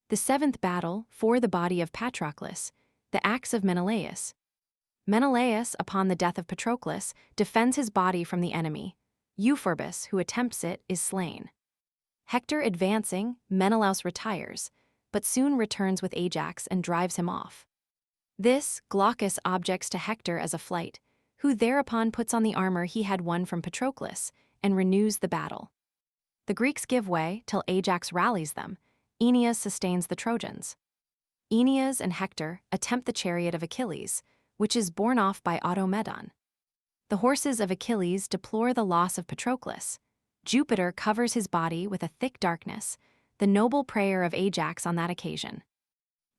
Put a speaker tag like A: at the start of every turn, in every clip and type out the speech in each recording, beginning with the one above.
A: The seventh battle, for the body of Patroclus, the axe of Menelaus. Menelaus, upon the death of Patroclus, defends his body from the enemy. Euphorbus, who attempts it, is slain. Hector advancing, Menelaus retires, but soon returns with Ajax and drives him off. This Glaucus objects to Hector as a flight, who thereupon puts on the armor he had won from Patroclus and renews the battle. The Greeks give way till Ajax rallies them. Aeneas sustains the Trojans. Aeneas and Hector attempt the chariot of Achilles, which is borne off by Automedon. The horses of Achilles deplore the loss of Patroclus. Jupiter covers his body with a thick darkness, the noble prayer of Ajax on that occasion.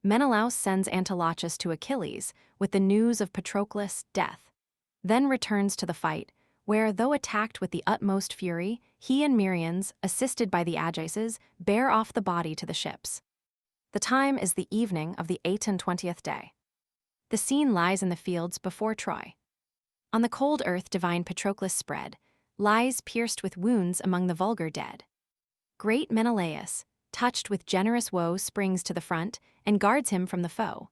A: Menelaus sends Antilochus to Achilles with the news of Patroclus' death, then returns to the fight, where, though attacked with the utmost fury, he and Merians, assisted by the Ajaxes, bear off the body to the ships. The time is the evening of the 28th day. The scene lies in the fields before Troy. On the cold earth divine Patroclus spread, lies pierced with wounds among the vulgar dead. Great Menelaus, touched with generous woe, springs to the front and guards him from the foe.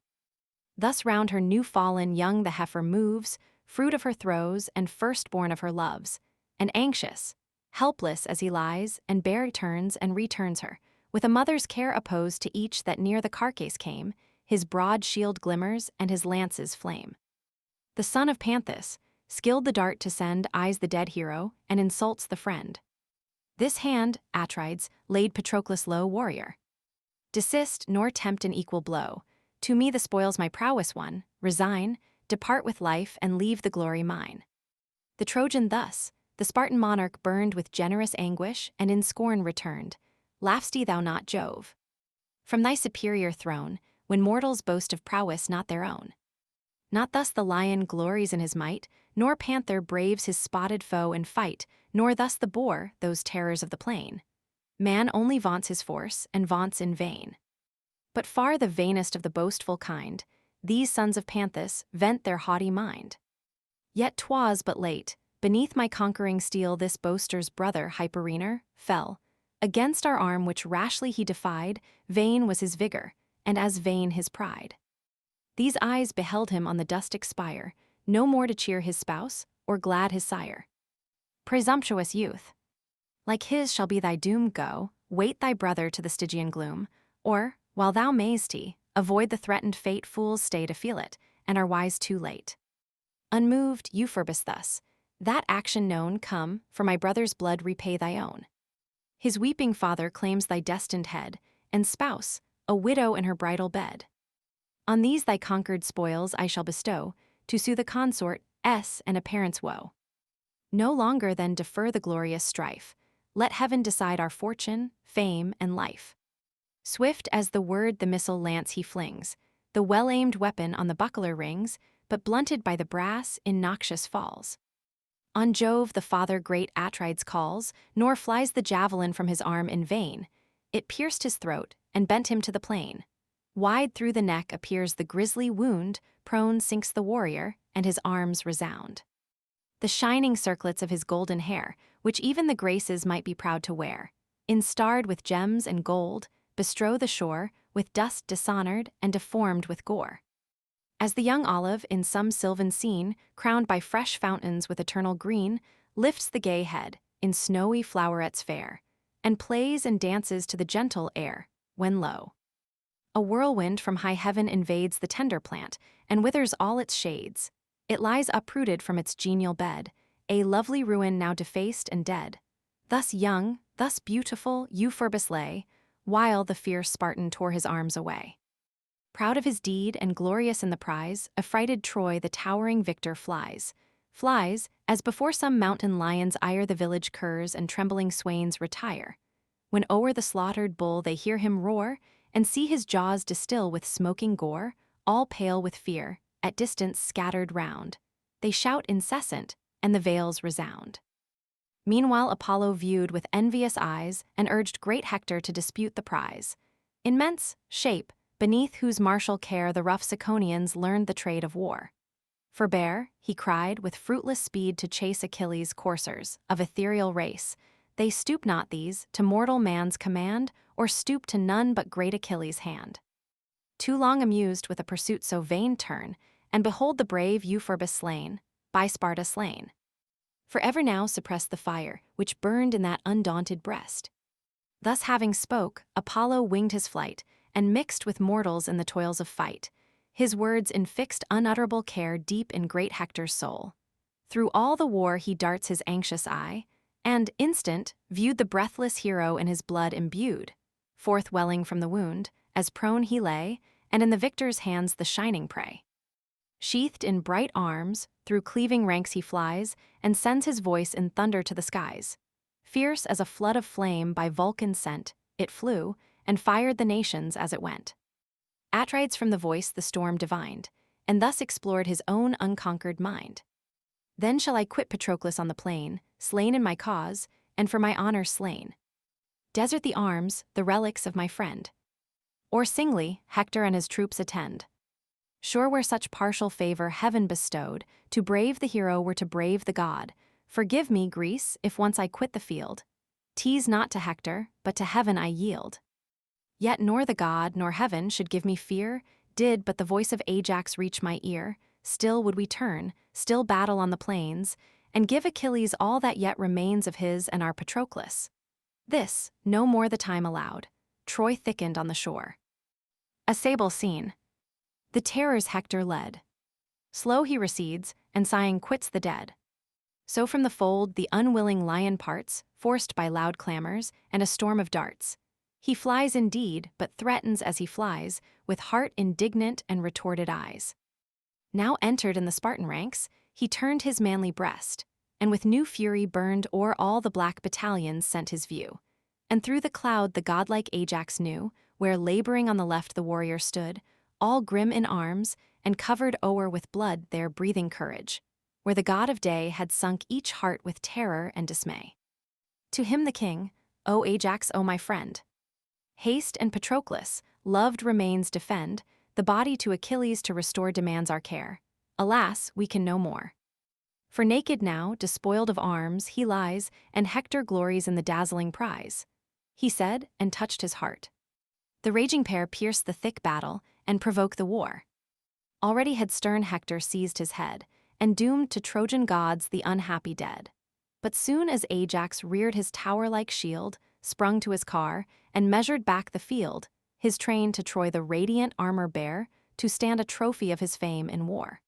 A: Thus round her new-fallen young the heifer moves, fruit of her throes and firstborn of her loves, and anxious, helpless as he lies, and bare turns and returns her, with a mother's care opposed to each that near the carcase came, his broad shield glimmers and his lances flame. The son of Panthus, skilled the dart to send, eyes the dead hero, and insults the friend. This hand, Atrides, laid Patroclus low, warrior. Desist nor tempt an equal blow. To me the spoils my prowess won, resign, depart with life and leave the glory mine. The Trojan thus, the Spartan monarch burned with generous anguish and in scorn returned. Laugh'st thou not, Jove? From thy superior throne, when mortals boast of prowess not their own. Not thus the lion glories in his might, nor panther braves his spotted foe in fight, nor thus the boar, those terrors of the plain. Man only vaunts his force, and vaunts in vain. But far the vainest of the boastful kind, these sons of Panthus vent their haughty mind. Yet 'twas but late, beneath my conquering steel this boaster's brother Hyperenor fell. Against our arm which rashly he defied, vain was his vigor, and as vain his pride. These eyes beheld him on the dust expire, no more to cheer his spouse, or glad his sire. Presumptuous youth! Like his shall be thy doom. Go, wait thy brother to the Stygian gloom, or, while thou mayst avoid the threatened fate, fools stay to feel it, and are wise too late. Unmoved, Euphorbus thus, that action known, come, for my brother's blood repay thy own. His weeping father claims thy destined head, and spouse, a widow in her bridal bed. On these thy conquered spoils I shall bestow, to soothe a consort, and a parent's woe. No longer then defer the glorious strife, let heaven decide our fortune, fame, and life. Swift as the word the missile lance he flings, the well-aimed weapon on the buckler rings, but blunted by the brass, in noxious falls. On Jove the father great Atrides calls, nor flies the javelin from his arm in vain. It pierced his throat, and bent him to the plain. Wide through the neck appears the grisly wound, prone sinks the warrior, and his arms resound. The shining circlets of his golden hair, which even the Graces might be proud to wear, instarred with gems and gold, bestrow the shore, with dust dishonored and deformed with gore. As the young olive, in some sylvan scene, crowned by fresh fountains with eternal green, lifts the gay head, in snowy flowerets fair, and plays and dances to the gentle air, when lo! A whirlwind from high heaven invades the tender plant, and withers all its shades. It lies uprooted from its genial bed, a lovely ruin now defaced and dead. Thus young, thus beautiful, Euphorbus lay, while the fierce Spartan tore his arms away. Proud of his deed and glorious in the prize, affrighted Troy the towering victor flies, as before some mountain lion's ire the village curs and trembling swains retire. When o'er the slaughtered bull they hear him roar, and see his jaws distill with smoking gore, all pale with fear, at distance scattered round. They shout incessant, and the vales resound. Meanwhile Apollo viewed with envious eyes, and urged great Hector to dispute the prize. Immense shape, beneath whose martial care the rough Ciconians learned the trade of war. Forbear, he cried, with fruitless speed to chase Achilles' coursers, of ethereal race. They stoop not these to mortal man's command, or stoop to none but great Achilles' hand. Too long amused with a pursuit so vain turn, and behold the brave Euphorbus slain, by Sparta slain. For ever now suppress the fire, which burned in that undaunted breast. Thus having spoke, Apollo winged his flight, and mixed with mortals in the toils of fight. His words infixed unutterable care deep in great Hector's soul. Through all the war he darts his anxious eye, and, instant, viewed the breathless hero in his blood imbued, forth welling from the wound, as prone he lay, and in the victor's hands the shining prey. Sheathed in bright arms, through cleaving ranks he flies, and sends his voice in thunder to the skies. Fierce as a flood of flame by Vulcan sent, it flew, and fired the nations as it went. Atrides from the voice the storm divined, and thus explored his own unconquered mind. Then shall I quit Patroclus on the plain, slain in my cause, and for my honor slain. Desert the arms, the relics of my friend. Or singly, Hector and his troops attend. Sure where such partial favor heaven bestowed, to brave the hero were to brave the god. Forgive me, Greece, if once I quit the field. Tease not to Hector, but to heaven I yield. Yet nor the god nor heaven should give me fear, did but the voice of Ajax reach my ear, still would we turn, still battle on the plains, and give Achilles all that yet remains of his and our Patroclus. This, no more the time allowed. Troy thickened on the shore. A sable scene. The terrors Hector led. Slow he recedes, and sighing quits the dead. So from the fold the unwilling lion parts, forced by loud clamors and a storm of darts. He flies indeed, but threatens as he flies, with heart indignant and retorted eyes. Now entered in the Spartan ranks, he turned his manly breast, and with new fury burned o'er all the black battalions sent his view. And through the cloud the godlike Ajax knew, where laboring on the left the warrior stood, all grim in arms, and covered o'er with blood there breathing courage, where the god of day had sunk each heart with terror and dismay. To him the king, O Ajax, O my friend. Haste and Patroclus, loved remains defend, the body to Achilles to restore demands our care. Alas, we can no more. For naked now, despoiled of arms, he lies, and Hector glories in the dazzling prize. He said, and touched his heart. The raging pair pierced the thick battle, and provoke the war. Already had stern Hector seized his head, and doomed to Trojan gods the unhappy dead. But soon as Ajax reared his tower-like shield, sprung to his car, and measured back the field, his train to Troy the radiant armor bare, to stand a trophy of his fame in war.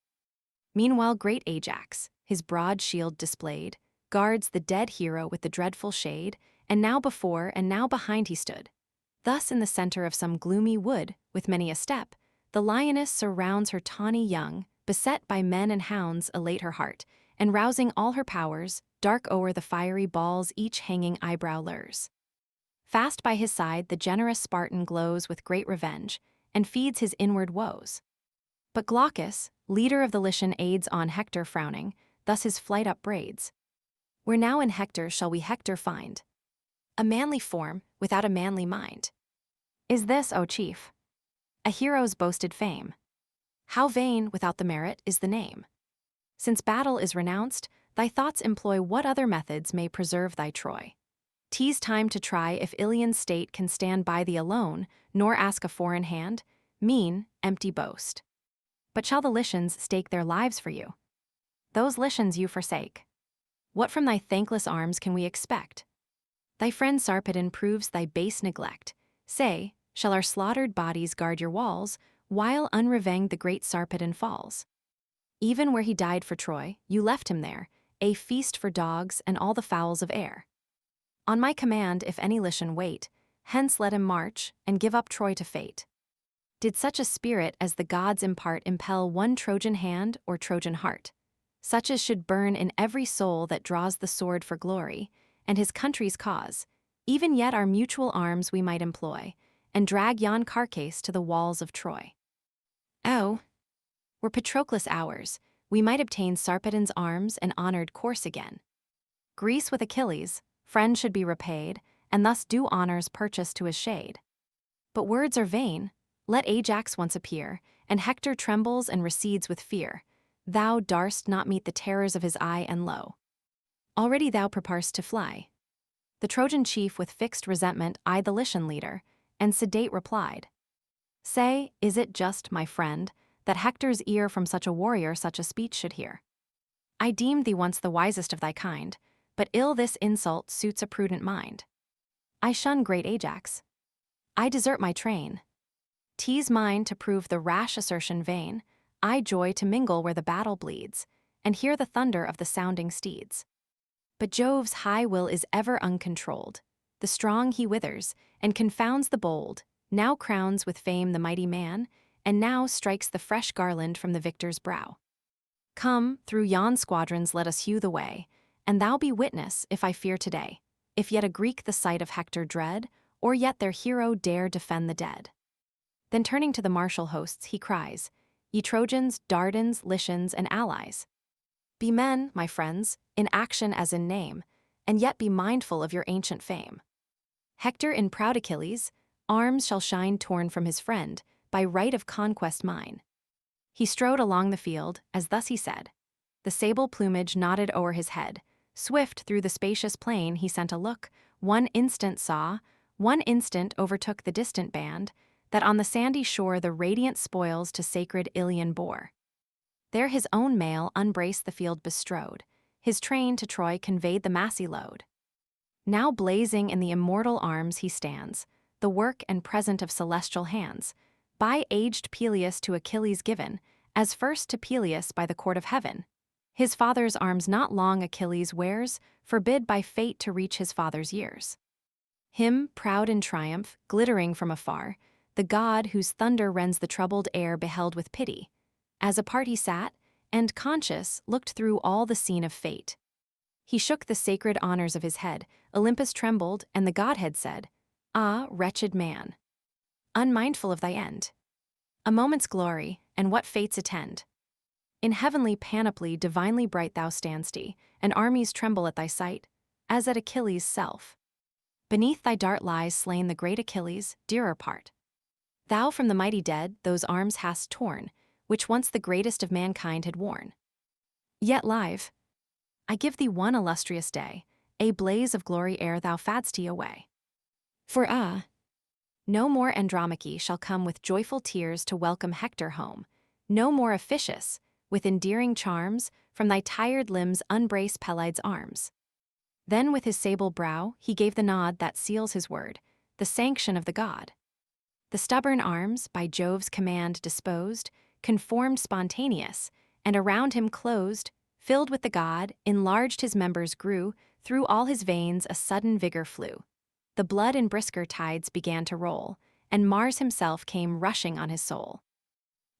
A: Meanwhile great Ajax, his broad shield displayed, guards the dead hero with the dreadful shade, and now before and now behind he stood. Thus in the center of some gloomy wood, with many a step, the lioness surrounds her tawny young, beset by men and hounds elate her heart, and rousing all her powers, dark o'er the fiery balls each hanging eyebrow lures. Fast by his side the generous Spartan glows with great revenge, and feeds his inward woes. But Glaucus, leader of the Lycian aids on Hector frowning, thus his flight upbraids. Where now in Hector shall we Hector find? A manly form, without a manly mind. Is this, O chief, a hero's boasted fame? How vain, without the merit, is the name? Since battle is renounced, thy thoughts employ what other methods may preserve thy Troy. 'Tis time to try if Ilian's state can stand by thee alone, nor ask a foreign hand, mean, empty boast. But shall the Lycians stake their lives for you? Those Lycians you forsake. What from thy thankless arms can we expect? Thy friend Sarpedon proves thy base neglect. Say, shall our slaughtered bodies guard your walls, while unrevenged the great Sarpedon falls? Even where he died for Troy, you left him there, a feast for dogs and all the fowls of air. On my command, if any Lycian wait, hence let him march, and give up Troy to fate. Did such a spirit as the gods impart impel one Trojan hand or Trojan heart, such as should burn in every soul that draws the sword for glory, and his country's cause, even yet our mutual arms we might employ, and drag yon carcase to the walls of Troy. Oh, were Patroclus ours, we might obtain Sarpedon's arms and honored corse again. Greece with Achilles, friend should be repaid, and thus due honors purchased to his shade. But words are vain, let Ajax once appear, and Hector trembles and recedes with fear. Thou darst not meet the terrors of his eye, and lo, already thou preparest to fly. The Trojan chief with fixed resentment eyed the Lycian leader, and sedate replied, "Say, is it just, my friend, that Hector's ear from such a warrior such a speech should hear? I deemed thee once the wisest of thy kind, but ill this insult suits a prudent mind. I shun great Ajax. I desert my train. 'Tis mine to prove the rash assertion vain. I joy to mingle where the battle bleeds, and hear the thunder of the sounding steeds. But Jove's high will is ever uncontrolled. The strong he withers, and confounds the bold, now crowns with fame the mighty man, and now strikes the fresh garland from the victor's brow. Come, through yon squadrons let us hew the way, and thou be witness if I fear today, if yet a Greek the sight of Hector dread, or yet their hero dare defend the dead." Then turning to the martial hosts, he cries, "Ye Trojans, Dardans, Lycians, and allies, be men, my friends, in action as in name, and yet be mindful of your ancient fame. Hector in proud Achilles' arms shall shine torn from his friend, by right of conquest mine." He strode along the field, as thus he said. The sable plumage nodded o'er his head. Swift through the spacious plain he sent a look, one instant saw, one instant overtook the distant band, that on the sandy shore the radiant spoils to sacred Iliad bore. There his own mail unbraced the field bestrode, his train to Troy conveyed the massy load. Now blazing in the immortal arms he stands, the work and present of celestial hands, by aged Peleus to Achilles given, as first to Peleus by the court of heaven. His father's arms not long Achilles wears, forbid by fate to reach his father's years. Him, proud in triumph, glittering from afar, the god whose thunder rends the troubled air beheld with pity, as apart he sat, and conscious looked through all the scene of fate. He shook the sacred honors of his head, Olympus trembled, and the godhead said, "Ah, wretched man, unmindful of thy end. A moment's glory, and what fates attend. In heavenly panoply divinely bright thou stand'st, and armies tremble at thy sight, as at Achilles' self. Beneath thy dart lies slain the great Achilles, dearer part. Thou from the mighty dead those arms hast torn, which once the greatest of mankind had worn. Yet live, I give thee one illustrious day, a blaze of glory ere thou fadst away. For no more Andromache shall come with joyful tears to welcome Hector home, no more officious, with endearing charms, from thy tired limbs unbrace Pelides' arms." Then with his sable brow he gave the nod that seals his word, the sanction of the god. The stubborn arms, by Jove's command disposed, conformed spontaneous, and around him closed, filled with the god, enlarged his members grew, through all his veins a sudden vigor flew. The blood in brisker tides began to roll, and Mars himself came rushing on his soul.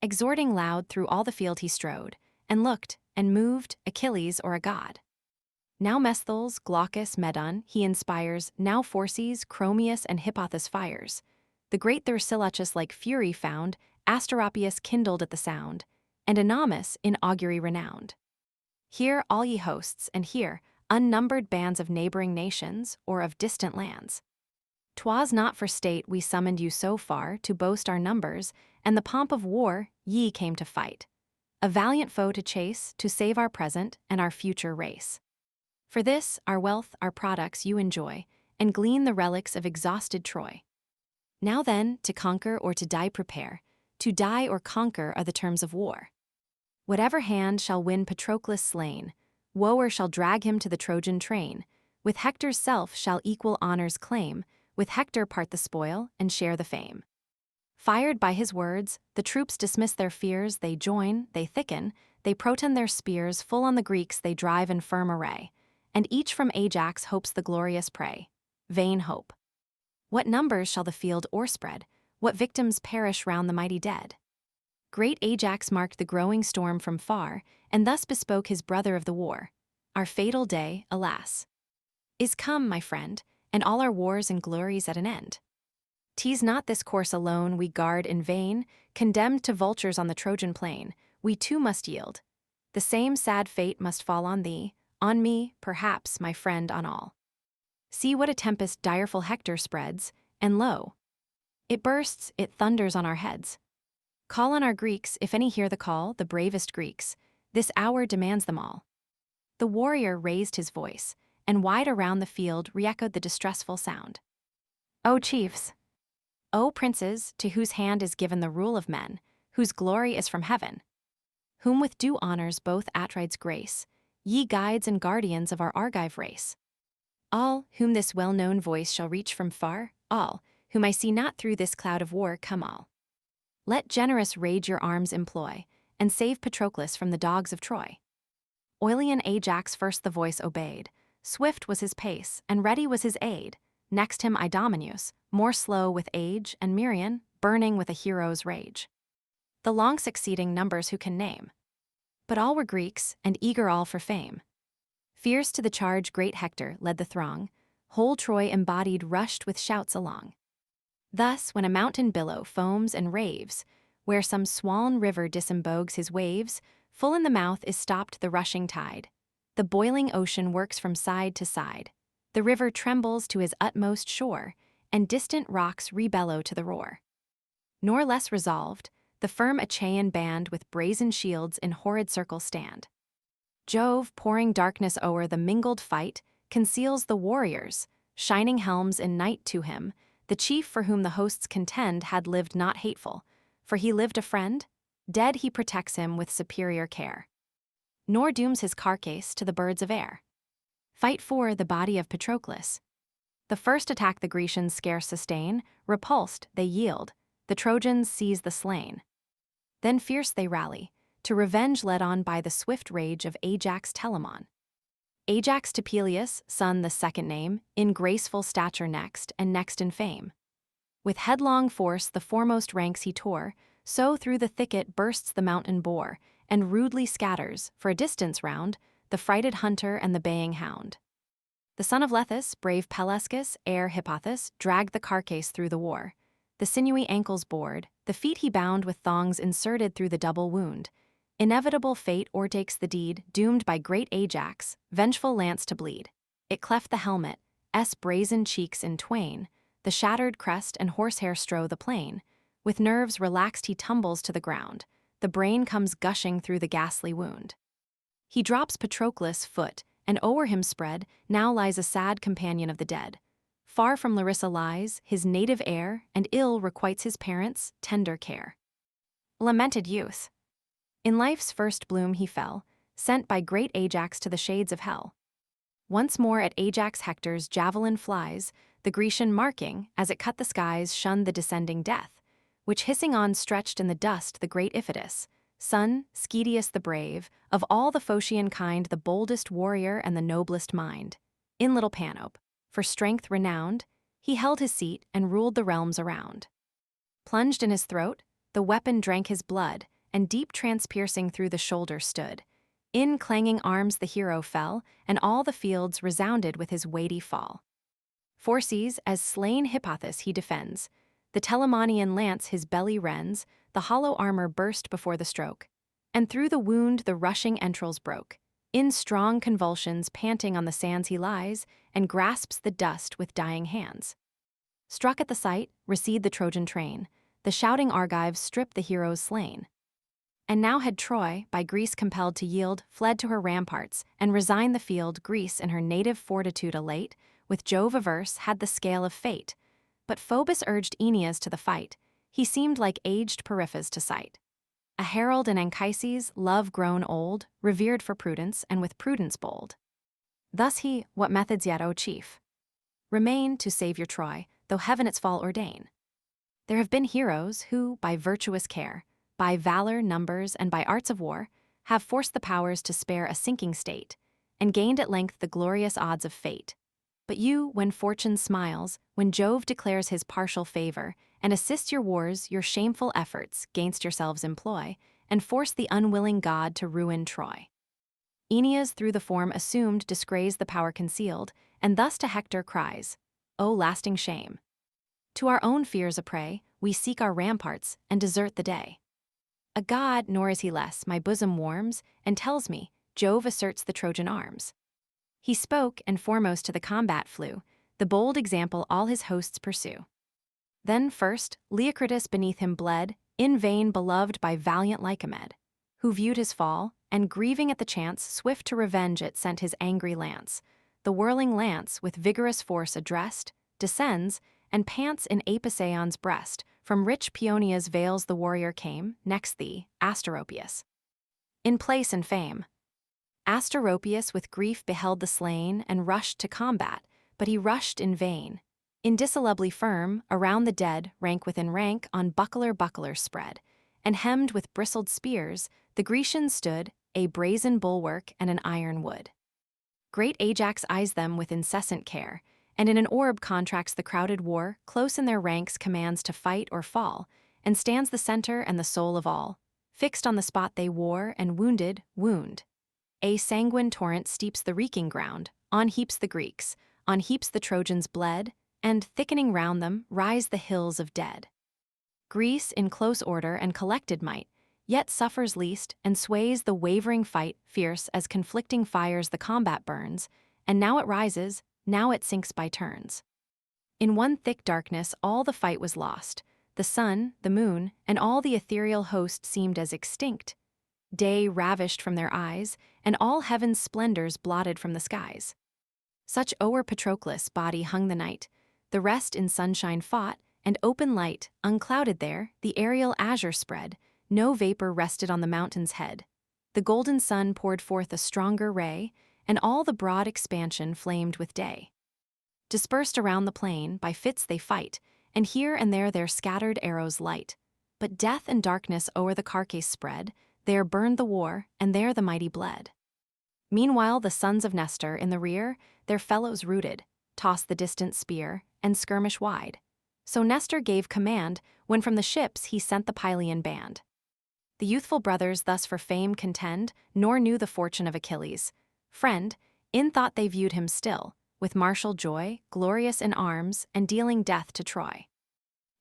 A: Exhorting loud through all the field he strode, and looked, and moved, Achilles or a god. Now Mesthles, Glaucus, Medon, he inspires, now Phorcys, Chromius, and Hippothous fires. The great Thersilochus like fury found, Asteropaeus kindled at the sound, and Anamus in augury renowned. Hear, all ye hosts, and hear, unnumbered bands of neighboring nations, or of distant lands. 'Twas not for state we summoned you so far to boast our numbers, and the pomp of war ye came to fight. A valiant foe to chase, to save our present and our future race. For this, our wealth, our products you enjoy, and glean the relics of exhausted Troy. Now then, to conquer or to die prepare, to die or conquer are the terms of war. Whatever hand shall win Patroclus slain, woe shall drag him to the Trojan train, with Hector's self shall equal honors claim, with Hector part the spoil and share the fame. Fired by his words, the troops dismiss their fears, they join, they thicken, they protend their spears, full on the Greeks they drive in firm array, and each from Ajax hopes the glorious prey. Vain hope. What numbers shall the field o'erspread, what victims perish round the mighty dead? Great Ajax marked the growing storm from far, and thus bespoke his brother of the war. Our fatal day, alas, is come, my friend, and all our wars and glories at an end. 'Tis not this course alone we guard in vain, condemned to vultures on the Trojan plain, we too must yield. The same sad fate must fall on thee, on me, perhaps, my friend, on all. See what a tempest direful Hector spreads, and lo, it bursts, it thunders on our heads. Call on our Greeks, if any hear the call, the bravest Greeks. This hour demands them all. The warrior raised his voice, and wide around the field re-echoed the distressful sound. O chiefs! O princes, to whose hand is given the rule of men, whose glory is from heaven, whom with due honors both Atrides grace, ye guides and guardians of our Argive race. All, whom this well-known voice shall reach from far, all, whom I see not through this cloud of war, come all. Let generous rage your arms employ, and save Patroclus from the dogs of Troy. Oilean Ajax first the voice obeyed, swift was his pace, and ready was his aid. Next him Idomeneus, more slow with age, and Merion, burning with a hero's rage. The long succeeding numbers who can name? But all were Greeks, and eager all for fame. Fierce to the charge great Hector led the throng, whole Troy embodied rushed with shouts along. Thus, when a mountain billow foams and raves, where some swoln river disembogues his waves, full in the mouth is stopped the rushing tide. The boiling ocean works from side to side. The river trembles to his utmost shore, and distant rocks rebellow to the roar. Nor less resolved, the firm Achaean band with brazen shields in horrid circle stand. Jove, pouring darkness o'er the mingled fight, conceals the warriors, shining helms in night to him. The chief for whom the hosts contend had lived not hateful, for he lived a friend. Dead he protects him with superior care, nor dooms his carcass to the birds of air. Fight for the body of Patroclus. The first attack the Grecians scarce sustain, repulsed they yield, the Trojans seize the slain. Then fierce they rally, to revenge led on by the swift rage of Ajax Telamon. Ajax to Peleus, son the second name, in graceful stature next, and next in fame. With headlong force the foremost ranks he tore, so through the thicket bursts the mountain boar, and rudely scatters, for a distance round, the frighted hunter and the baying hound. The son of Lethus, brave Pelescus, heir Hippothous, dragged the carcass through the war. The sinewy ankles bored, the feet he bound with thongs inserted through the double wound. Inevitable fate o'ertakes the deed, doomed by great Ajax, vengeful lance to bleed. It cleft the helmet, brazen cheeks in twain, the shattered crest and horsehair strow the plain. With nerves relaxed he tumbles to the ground, the brain comes gushing through the ghastly wound. He drops Patroclus' foot, and o'er him spread, now lies a sad companion of the dead. Far from Larissa lies, his native air, and ill requites his parents' tender care. Lamented youth! In life's first bloom he fell, sent by great Ajax to the shades of hell. Once more at Ajax Hector's javelin flies, the Grecian marking, as it cut the skies, shunned the descending death, which hissing on stretched in the dust the great Iphitus, son, Schedius the brave, of all the Phocian kind the boldest warrior and the noblest mind. In little Panope, for strength renowned, he held his seat and ruled the realms around. Plunged in his throat, the weapon drank his blood, and deep transpiercing through the shoulder stood. In clanging arms the hero fell, and all the fields resounded with his weighty fall. Phorcys, as slain Hippothous he defends, the Telamonian lance his belly rends, the hollow armor burst before the stroke, and through the wound the rushing entrails broke. In strong convulsions panting on the sands he lies, and grasps the dust with dying hands. Struck at the sight, recede the Trojan train, the shouting Argives strip the heroes slain. And now had Troy, by Greece compelled to yield, fled to her ramparts, and resign the field. Greece in her native fortitude elate, with Jove averse, had the scale of fate. But Phoebus urged Aeneas to the fight, he seemed like aged Periphas to sight. A herald in Anchises, love grown old, revered for prudence, and with prudence bold. Thus he, what methods yet, O chief? Remain to save your Troy, though heaven its fall ordain. There have been heroes who, by virtuous care, by valor, numbers, and by arts of war, have forced the powers to spare a sinking state, and gained at length the glorious odds of fate. But you, when fortune smiles, when Jove declares his partial favor, and assists your wars, your shameful efforts gainst yourselves employ, and force the unwilling god to ruin Troy. Aeneas through the form assumed disgrays the power concealed, and thus to Hector cries, O lasting shame! To our own fears a prey, we seek our ramparts, and desert the day. A god, nor is he less, my bosom warms, and tells me, Jove asserts the Trojan arms. He spoke, and foremost to the combat flew, the bold example all his hosts pursue. Then first, Leocritus beneath him bled, in vain beloved by valiant Lycomed, who viewed his fall, and grieving at the chance, swift to revenge it sent his angry lance. the whirling lance, with vigorous force addressed, descends, and pants in Apisaon's breast. From rich Paeonia's vales the warrior came, next thee, Asteropaeus. In place and fame. Asteropaeus with grief beheld the slain, and rushed to combat, but he rushed in vain. Indissolubly firm, around the dead, rank within rank, on buckler spread, and hemmed with bristled spears, the Grecians stood, a brazen bulwark and an iron wood. Great Ajax eyes them with incessant care, and in an orb contracts the crowded war, close in their ranks commands to fight or fall, and stands the center and the soul of all, fixed on the spot they war, and wounded, wound. A sanguine torrent steeps the reeking ground, on heaps the Greeks, on heaps the Trojans bled, and, thickening round them, rise the hills of dead. Greece, in close order and collected might, yet suffers least, and sways the wavering fight, fierce as conflicting fires the combat burns, and now it rises, now it sinks by turns. In one thick darkness all the fight was lost, the sun, the moon, and all the ethereal host seemed as extinct, day ravished from their eyes, and all heaven's splendors blotted from the skies. Such o'er Patroclus' body hung the night, the rest in sunshine fought, and open light, unclouded there, the aerial azure spread, no vapor rested on the mountain's head. The golden sun poured forth a stronger ray, and all the broad expansion flamed with day. Dispersed around the plain, by fits they fight, and here and there their scattered arrows light. But death and darkness o'er the carcass spread, there burned the war, and there the mighty bled. Meanwhile the sons of Nestor in the rear, their fellows rooted, tossed the distant spear, and skirmish wide. So Nestor gave command, when from the ships he sent the Pylian band. The youthful brothers thus for fame contend, nor knew the fortune of Achilles. Friend, in thought they viewed him still, with martial joy, glorious in arms, and dealing death to Troy.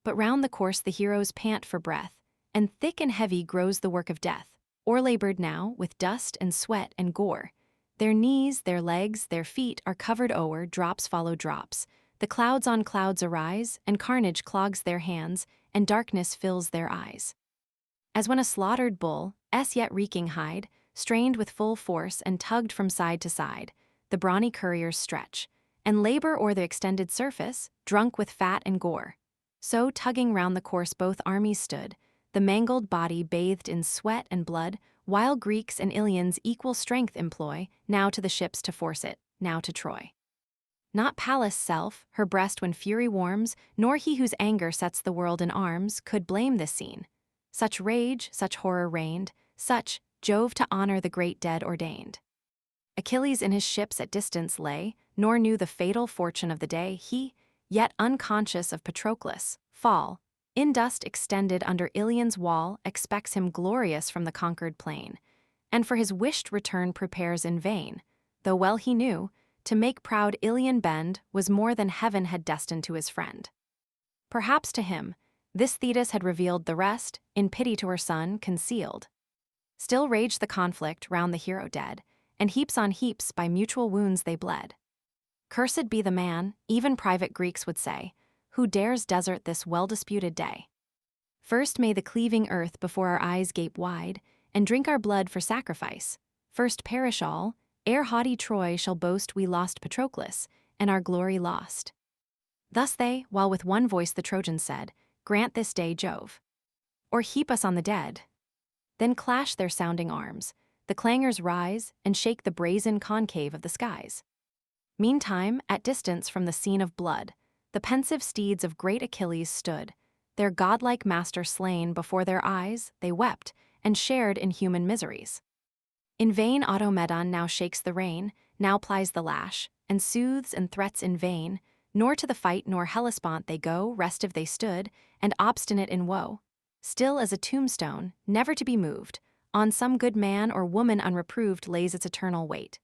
A: But round the course the heroes pant for breath, and thick and heavy grows the work of death, o'erlabored now with dust and sweat and gore. Their knees, their legs, their feet are covered o'er, drops follow drops. The clouds on clouds arise, and carnage clogs their hands, and darkness fills their eyes. As when a slaughtered bull, yet reeking hide, strained with full force and tugged from side to side, the brawny couriers stretch, and labor o'er the extended surface, drunk with fat and gore. So tugging round the course both armies stood, the mangled body bathed in sweat and blood, while Greeks and Ilians equal strength employ, now to the ships to force it, now to Troy. Not Pallas' self, her breast when fury warms, nor he whose anger sets the world in arms, could blame this scene. Such rage, such horror reigned, such, Jove to honor the great dead ordained. Achilles in his ships at distance lay, nor knew the fatal fortune of the day. He, yet unconscious of Patroclus' fall, in dust extended under Ilion's wall, expects him glorious from the conquered plain, and for his wished return prepares in vain, though well he knew, to make proud Ilion bend was more than heaven had destined to his friend. Perhaps to him, this Thetis had revealed the rest, in pity to her son, concealed. Still raged the conflict round the hero dead, and heaps on heaps by mutual wounds they bled. Cursed be the man, even private Greeks would say, who dares desert this well-disputed day. First may the cleaving earth before our eyes gape wide, and drink our blood for sacrifice. First perish all, ere haughty Troy shall boast we lost Patroclus, and our glory lost. Thus they, while with one voice the Trojans said, grant this day, Jove, or heap us on the dead. Then clash their sounding arms, the clangors rise, and shake the brazen concave of the skies. Meantime, at distance from the scene of blood, the pensive steeds of great Achilles stood, their godlike master slain before their eyes, they wept, and shared in human miseries. In vain Automedon now shakes the rein, now plies the lash, and soothes and threats in vain, nor to the fight nor Hellespont they go, restive they stood, and obstinate in woe. Still as a tombstone, never to be moved, on some good man or woman unreproved lays its eternal weight.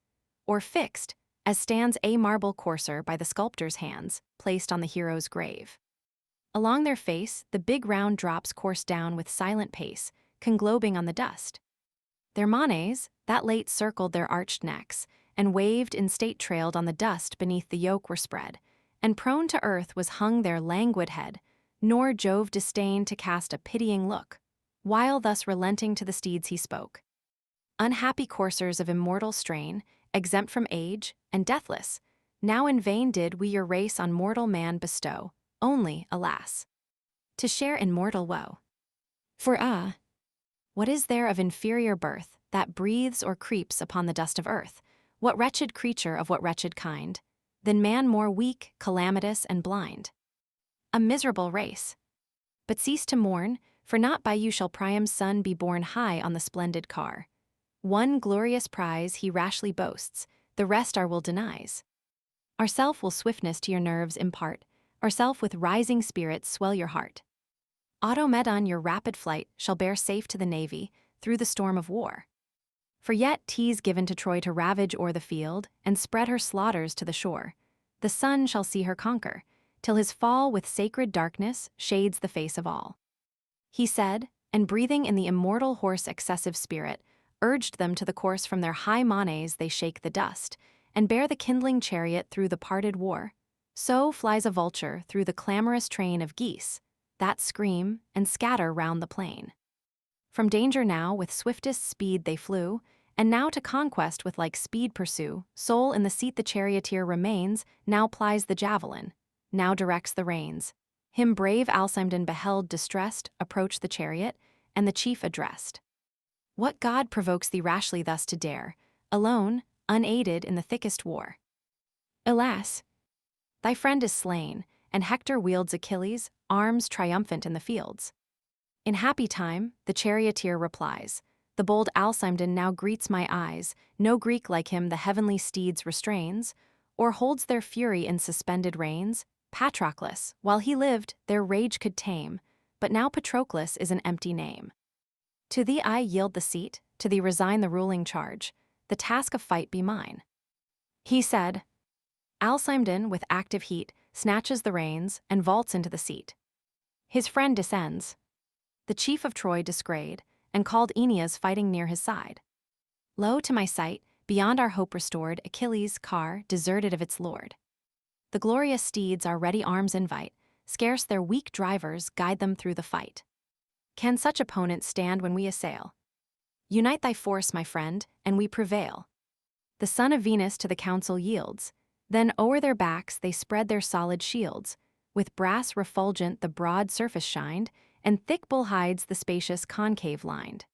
A: Or fixed, as stands a marble courser by the sculptor's hands, placed on the hero's grave. Along their face, the big round drops course down with silent pace, conglobing on the dust. Their manes, that late circled their arched necks, and waved in state trailed on the dust beneath the yoke were spread, and prone to earth was hung their languid head, nor Jove disdained to cast a pitying look, while thus relenting to the steeds he spoke. Unhappy coursers of immortal strain, exempt from age, and deathless. Now in vain did we your race on mortal man bestow, only, alas, to share in mortal woe. For what is there of inferior birth that breathes or creeps upon the dust of earth? What wretched creature of what wretched kind, than man more weak, calamitous, and blind? A miserable race. But cease to mourn, for not by you shall Priam's son be borne high on the splendid car. One glorious prize he rashly boasts, the rest our will denies. Ourself will swiftness to your nerves impart, ourself with rising spirits swell your heart. Automedon your rapid flight shall bear safe to the navy, through the storm of war. For yet 'tis given to Troy to ravage o'er the field, and spread her slaughters to the shore. The sun shall see her conquer, till his fall with sacred darkness shades the face of all. He said, and breathing in the immortal horse excessive spirit, urged them to the course from their high manes they shake the dust, and bear the kindling chariot through the parted war. So flies a vulture through the clamorous train of geese, that scream and scatter round the plain. From danger now with swiftest speed they flew, and now to conquest with like speed pursue. Sole in the seat the charioteer remains, now plies the javelin, now directs the reins. Him brave Alcimedon beheld distressed approach the chariot, and the chief addressed. What god provokes thee rashly thus to dare, alone, unaided in the thickest war? Alas, thy friend is slain, and Hector wields Achilles' arms triumphant in the fields. In happy time, the charioteer replies, the bold Alcimedon now greets my eyes, no Greek like him the heavenly steeds restrains, or holds their fury in suspended reins. Patroclus, while he lived, their rage could tame, but now Patroclus is an empty name. To thee I yield the seat, to thee resign the ruling charge, the task of fight be mine. He said. Alcimedon, with active heat, snatches the reins and vaults into the seat. His friend descends. The chief of Troy disgrayed, and called Aeneas fighting near his side. Lo, to my sight, beyond our hope restored, Achilles' car, deserted of its lord. The glorious steeds our ready arms invite, scarce their weak drivers guide them through the fight. Can such opponents stand when we assail? Unite thy force, my friend, and we prevail. The son of Venus to the council yields, then o'er their backs they spread their solid shields, with brass refulgent the broad surface shined, and thick bull hides the spacious concave lined.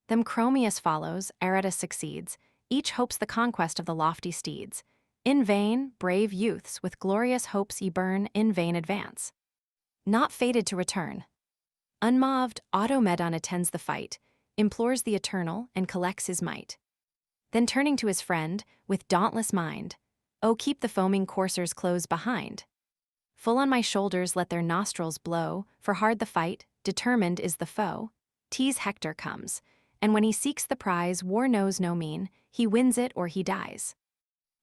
A: Them Chromius follows, Aratus succeeds, each hopes the conquest of the lofty steeds. In vain, brave youths, with glorious hopes ye burn, in vain advance. Not fated to return. Unmoved, Automedon attends the fight, implores the eternal, and collects his might. Then turning to his friend, with dauntless mind, oh, keep the foaming coursers close behind. Full on my shoulders let their nostrils blow, for hard the fight, determined is the foe. 'Tis Hector comes, and when he seeks the prize, war knows no mean, he wins it or he dies.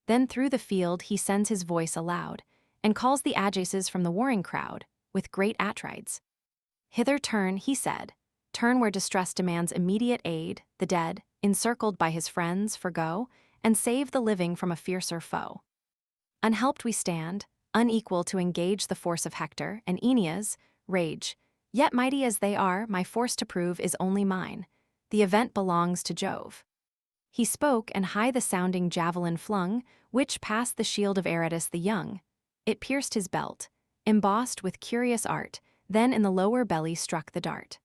A: Then through the field he sends his voice aloud, and calls the Ajaces from the warring crowd, with great Atrides. Hither turn, he said, turn where distress demands immediate aid, the dead, encircled by his friends, forgo, and save the living from a fiercer foe. Unhelped we stand, unequal to engage the force of Hector and Aeneas, rage. Yet mighty as they are, my force to prove is only mine. The event belongs to Jove. He spoke, and high the sounding javelin flung, which passed the shield of Aratus the young. It pierced his belt, embossed with curious art, then in the lower belly struck the dart.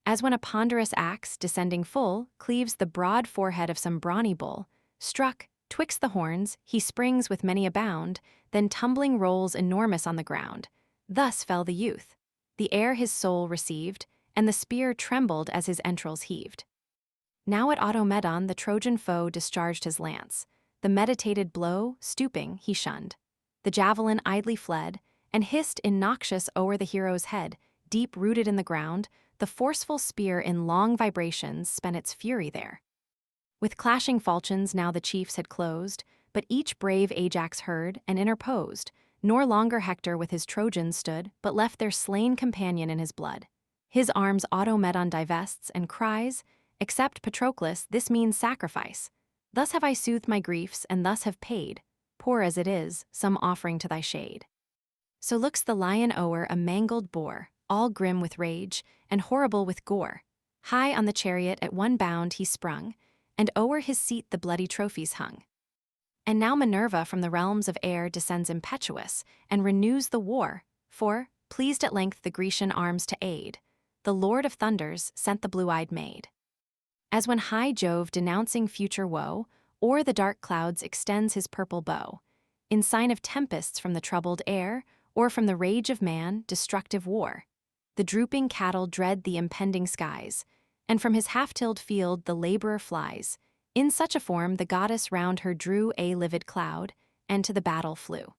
A: As when a ponderous axe, descending full, cleaves the broad forehead of some brawny bull, struck, twixt the horns, he springs with many a bound, then tumbling rolls enormous on the ground. Thus fell the youth. The air his soul received, and the spear trembled as his entrails heaved. Now at Automedon the Trojan foe discharged his lance. The meditated blow, stooping, he shunned. The javelin idly fled, and hissed innoxious o'er the hero's head. Deep rooted in the ground, the forceful spear in long vibrations spent its fury there. With clashing falchions now the chiefs had closed, but each brave Ajax heard and interposed. Nor longer Hector with his Trojans stood, but left their slain companion in his blood. His arms Automedon divests and cries, "Accept, Patroclus, this means sacrifice. Thus have I soothed my griefs, and thus have paid, poor as it is, some offering to thy shade." So looks the lion o'er a mangled boar, all grim with rage, and horrible with gore. High on the chariot at one bound he sprung, and o'er his seat the bloody trophies hung. And now Minerva from the realms of air descends impetuous, and renews the war, for, pleased at length the Grecian arms to aid, the Lord of Thunders sent the blue-eyed maid. As when high Jove, denouncing future woe, o'er the dark clouds extends his purple bow, in sign of tempests from the troubled air, or from the rage of man, destructive war. The drooping cattle dread the impending skies, and from his half-tilled field the laborer flies. In such a form the goddess round her drew a livid cloud, and to the battle flew.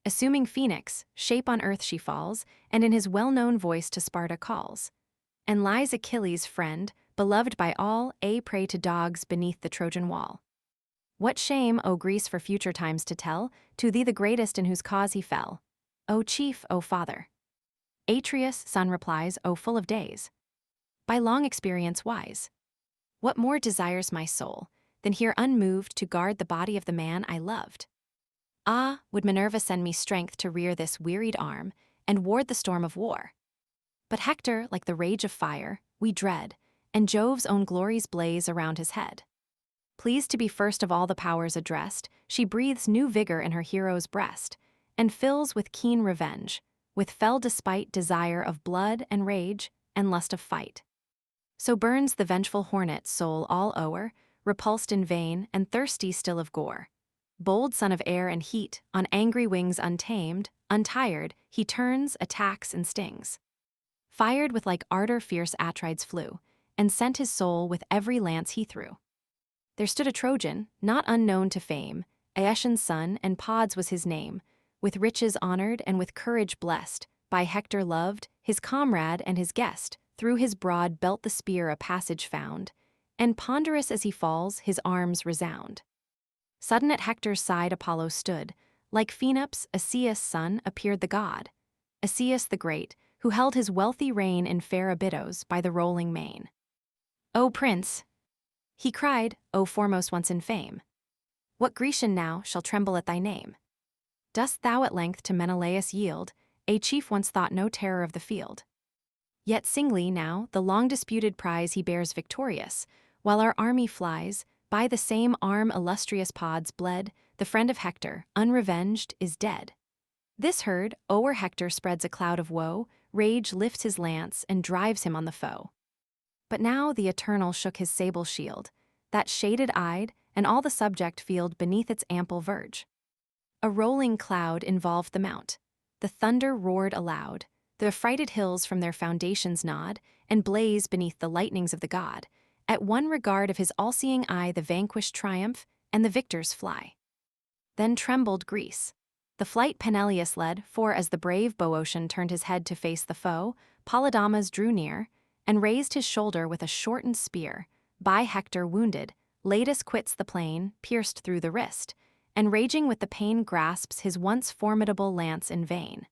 A: Assuming phoenix, shape on earth she falls, and in his well-known voice to Sparta calls. And lies Achilles' friend, beloved by all, a prey to dogs beneath the Trojan wall. What shame, O Greece, for future times to tell, to thee the greatest in whose cause he fell. O chief, O father. Atreus' son replies, O full of days, by long experience wise. What more desires my soul, than here unmoved to guard the body of the man I loved? Ah, would Minerva send me strength to rear this wearied arm, and ward the storm of war. But Hector, like the rage of fire, we dread, and Jove's own glories blaze around his head. Pleased to be first of all the powers addressed, she breathes new vigor in her hero's breast, and fills with keen revenge, with fell despite desire of blood and rage, and lust of fight. So burns the vengeful hornet soul all o'er, repulsed in vain and thirsty still of gore. Bold son of air and heat, on angry wings untamed, untired, he turns, attacks, and stings. Fired with like ardor fierce Atrides flew, and sent his soul with every lance he threw. There stood a Trojan, not unknown to fame, Aetion's son, and Pods was his name, with riches honored and with courage blessed, by Hector loved, his comrade and his guest, through his broad belt the spear a passage found, and ponderous as he falls, his arms resound. Sudden at Hector's side Apollo stood, like Phaenops, Asius' son, appeared the god, Asius the great, who held his wealthy reign in fair Abydos by the rolling main. O prince, he cried, O foremost once in fame, what Grecian now shall tremble at thy name? Dost thou at length to Menelaus yield, a chief once thought no terror of the field? Yet singly now the long-disputed prize he bears victorious, while our army flies, by the same arm illustrious Pods bled, the friend of Hector, unrevenged, is dead. This heard, o'er Hector spreads a cloud of woe, rage lifts his lance and drives him on the foe. But now the Eternal shook his sable shield, that shaded-eyed, and all the subject field beneath its ample verge. A rolling cloud involved the mount. The thunder roared aloud. The affrighted hills from their foundations nod, and blaze beneath the lightnings of the god. At one regard of his all-seeing eye the vanquished triumph, and the victors fly. Then trembled Greece. The flight Peneleus led, for as the brave Boeotian turned his head to face the foe, Polydamas drew near, and raised his shoulder with a shortened spear. By Hector wounded, Latus quits the plain, pierced through the wrist, and raging with the pain grasps his once formidable lance in vain.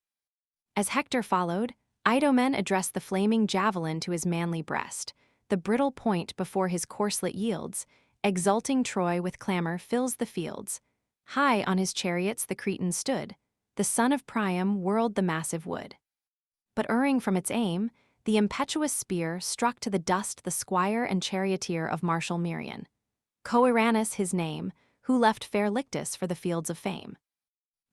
A: As Hector followed, Idomen addressed the flaming javelin to his manly breast. The brittle point before his corslet yields, exulting Troy with clamor fills the fields. High on his chariots the Cretan stood, the son of Priam whirled the massive wood. But erring from its aim, the impetuous spear struck to the dust the squire and charioteer of martial Merion. Coeranus his name, who left fair Lyctus for the fields of fame.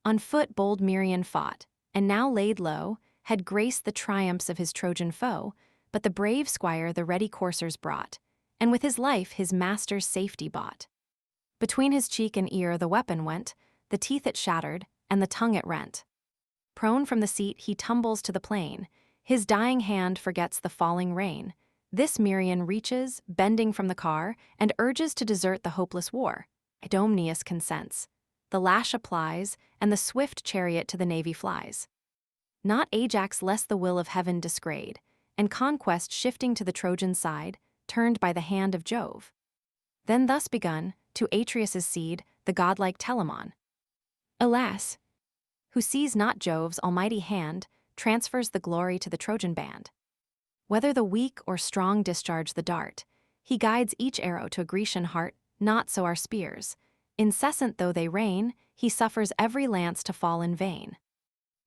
A: On foot bold Merion fought, and now laid low, had graced the triumphs of his Trojan foe, but the brave squire the ready coursers brought, and with his life his master's safety bought. Between his cheek and ear the weapon went, the teeth it shattered, and the tongue it rent. Prone from the seat he tumbles to the plain, his dying hand forgets the falling rain. This Merion reaches, bending from the car, and urges to desert the hopeless war. Idomeneus consents. The lash applies, and the swift chariot to the navy flies. Not Ajax less the will of heaven disgrade, and conquest shifting to the Trojan side, turned by the hand of Jove. Then thus begun, to Atreus' seed, the godlike Telamon. Alas, who sees not Jove's almighty hand, transfers the glory to the Trojan band. Whether the weak or strong discharge the dart, he guides each arrow to a Grecian heart, not so our spears. Incessant though they rain, he suffers every lance to fall in vain.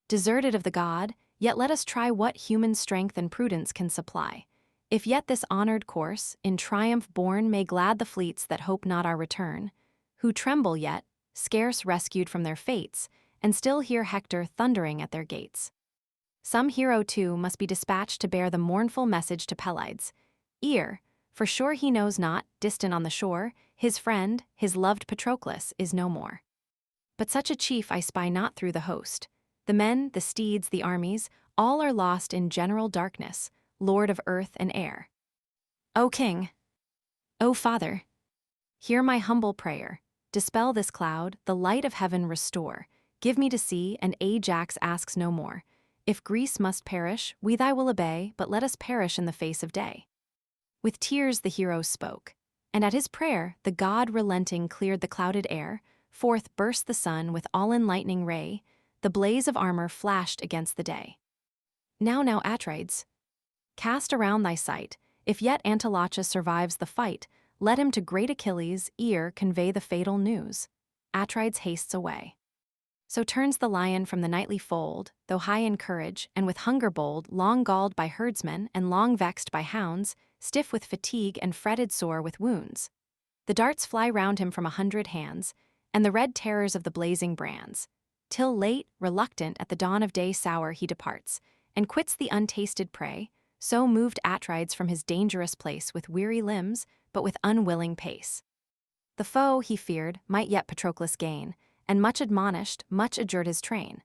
A: Deserted of the god, yet let us try what human strength and prudence can supply. If yet this honored course, in triumph borne, may glad the fleets that hope not our return, who tremble yet, scarce rescued from their fates, and still hear Hector thundering at their gates. Some hero too must be dispatched to bear the mournful message to Pelides. Ear, for sure he knows not, distant on the shore, his friend, his loved Patroclus, is no more. But such a chief I spy not through the host. The men, the steeds, the armies, all are lost in general darkness, lord of earth and air. O King! O Father! Hear my humble prayer. Dispel this cloud, the light of heaven restore. Give me to see, and Ajax asks no more. If Greece must perish, we thy will obey, but let us perish in the face of day. With tears the hero spoke, and at his prayer the god relenting cleared the clouded air. Forth burst the sun with all-enlightening ray, the blaze of armor flashed against the day. Now, Atrides, cast around thy sight, if yet Antilochus survives the fight, let him to great Achilles' ear convey the fatal news. Atrides hastes away. So turns the lion from the nightly fold, though high in courage, and with hunger bold, long galled by herdsmen, and long vexed by hounds, stiff with fatigue and fretted sore with wounds. The darts fly round him from 100 hands, and the red terrors of the blazing brands. Till late, reluctant, at the dawn of day sour he departs, and quits the untasted prey. So moved Atrides from his dangerous place with weary limbs, but with unwilling pace. The foe, he feared, might yet Patroclus gain, and much admonished, much adjured his train.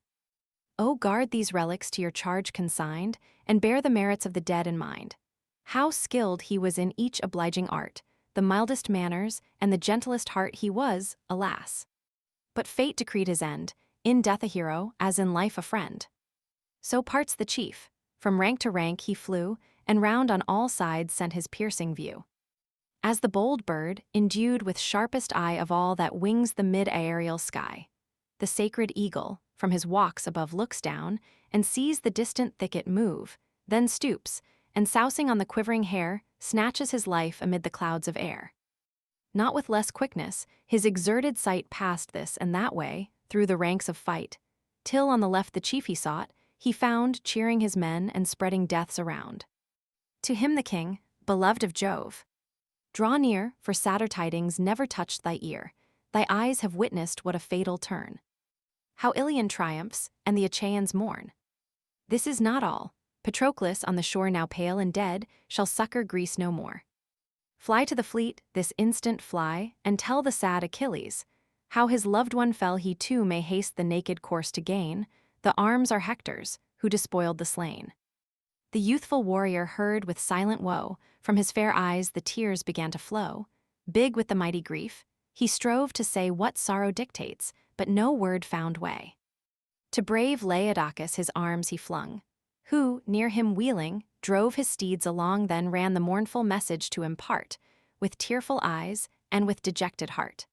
A: O guard these relics to your charge consigned, and bear the merits of the dead in mind. How skilled he was in each obliging art, the mildest manners, and the gentlest heart he was, alas. But fate decreed his end, in death a hero, as in life a friend. So parts the chief, from rank to rank he flew, and round on all sides sent his piercing view. As the bold bird, endued with sharpest eye of all that wings the mid-aerial sky, the sacred eagle, from his walks above looks down, and sees the distant thicket move, then stoops, and sousing on the quivering hair, snatches his life amid the clouds of air. Not with less quickness, his exerted sight passed this and that way, through the ranks of fight, till on the left the chief he sought, he found, cheering his men and spreading deaths around. To him the king, beloved of Jove, draw near, for sadder tidings never touched thy ear. Thy eyes have witnessed what a fatal turn. How Iliad triumphs, and the Achaeans mourn. This is not all. Patroclus, on the shore now pale and dead, shall succor Greece no more. Fly to the fleet, this instant fly, and tell the sad Achilles, how his loved one fell he too may haste the naked course to gain. The arms are Hector's, who despoiled the slain. The youthful warrior heard with silent woe, from his fair eyes the tears began to flow. Big with the mighty grief, he strove to say what sorrow dictates, but no word found way. To brave Laodocus his arms he flung, who, near him wheeling, drove his steeds along, then ran the mournful message to impart, with tearful eyes and with dejected heart.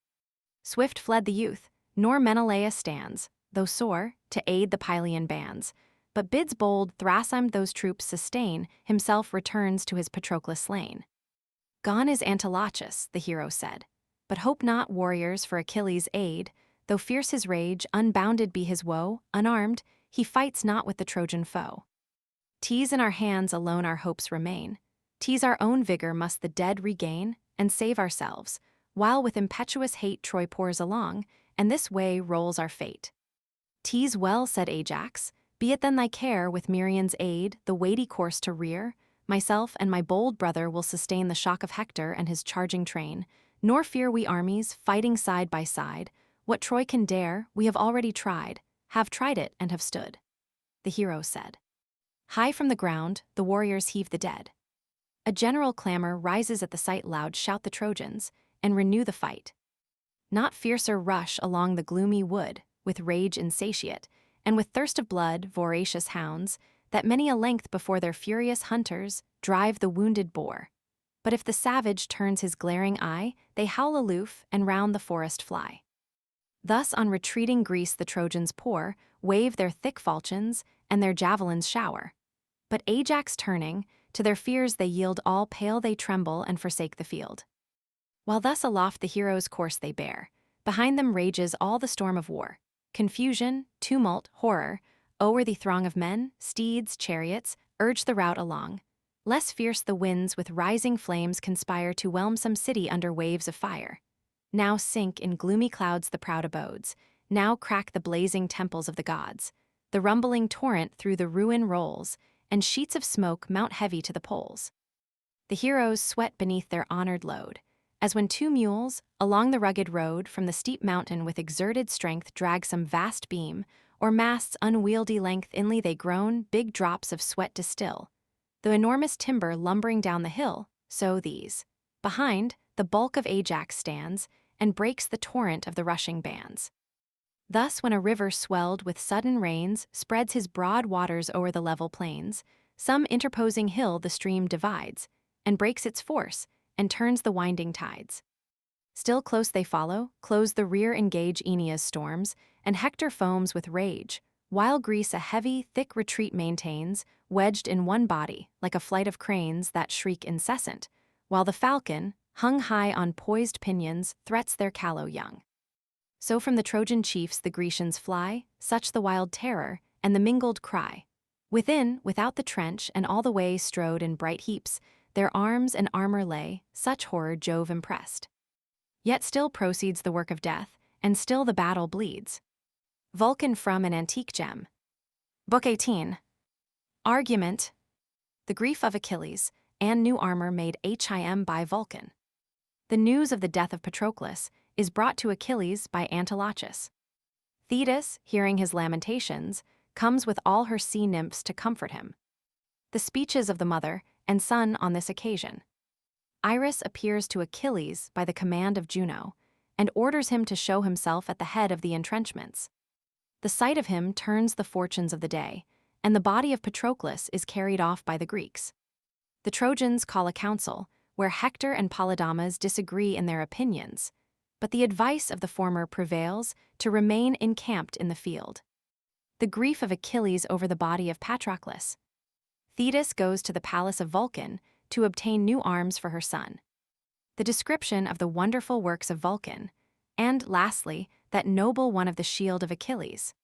A: Swift fled the youth, nor Menelaus stands, though sore, to aid the Pylian bands, but bids bold Thrasymede those troops sustain, himself returns to his Patroclus slain. Gone is Antilochus, the hero said, but hope not, warriors, for Achilles' aid, though fierce his rage, unbounded be his woe, unarmed, he fights not with the Trojan foe. 'Tis in our hands alone our hopes remain, 'tis our own vigor must the dead regain, and save ourselves, while with impetuous hate Troy pours along, and this way rolls our fate. 'Tis well, said Ajax, be it then thy care, with Merian's aid, the weighty course to rear. Myself and my bold brother will sustain the shock of Hector and his charging train, nor fear we armies, fighting side by side. What Troy can dare, we have already tried, have tried it and have stood. The hero said. High from the ground, the warriors heave the dead. A general clamor rises at the sight, loud shout the Trojans, and renew the fight. Not fiercer rush along the gloomy wood, with rage insatiate, and with thirst of blood, voracious hounds, that many a length before their furious hunters drive the wounded boar. But if the savage turns his glaring eye, they howl aloof and round the forest fly. Thus on retreating Greece the Trojans pour, wave their thick falchions, and their javelins shower. But Ajax turning, to their fears they yield, all pale they tremble and forsake the field. While thus aloft the heroes' course they bear, behind them rages all the storm of war. Confusion, tumult, horror, o'er the throng of men, steeds, chariots, urge the rout along. Less fierce the winds with rising flames conspire to whelm some city under waves of fire. now sink in gloomy clouds the proud abodes, now crack the blazing temples of the gods. The rumbling torrent through the ruin rolls, and sheets of smoke mount heavy to the poles. The heroes sweat beneath their honored load, as when two mules, along the rugged road from the steep mountain with exerted strength drag some vast beam, or mast's unwieldy length inly they groan, big drops of sweat distill. The enormous timber lumbering down the hill, so these. Behind, the bulk of Ajax stands, and breaks the torrent of the rushing bands. Thus when a river swelled with sudden rains spreads his broad waters o'er the level plains, some interposing hill the stream divides, and breaks its force, and turns the winding tides. Still close they follow, close the rear engage Aeneas' storms, and Hector foams with rage, while Greece a heavy, thick retreat maintains, wedged in one body, like a flight of cranes that shriek incessant, while the falcon, hung high on poised pinions, threats their callow young. So from the Trojan chiefs the Grecians fly, such the wild terror, and the mingled cry. Within, without the trench, and all the way strode in bright heaps, their arms and armor lay, such horror Jove impressed. Yet still proceeds the work of death, and still the battle bleeds. Vulcan from an antique gem. Book 18. Argument. The grief of Achilles, and new armor made him by Vulcan. The news of the death of Patroclus is brought to Achilles by Antilochus. Thetis, hearing his lamentations, comes with all her sea nymphs to comfort him. The speeches of the mother and son on this occasion. Iris appears to Achilles by the command of Juno, and orders him to show himself at the head of the entrenchments. The sight of him turns the fortunes of the day, and the body of Patroclus is carried off by the Greeks. The Trojans call a council, where Hector and Polydamas disagree in their opinions, but the advice of the former prevails to remain encamped in the field. The grief of Achilles over the body of Patroclus. Thetis goes to the palace of Vulcan to obtain new arms for her son. The description of the wonderful works of Vulcan, and lastly, that noble one of the shield of Achilles.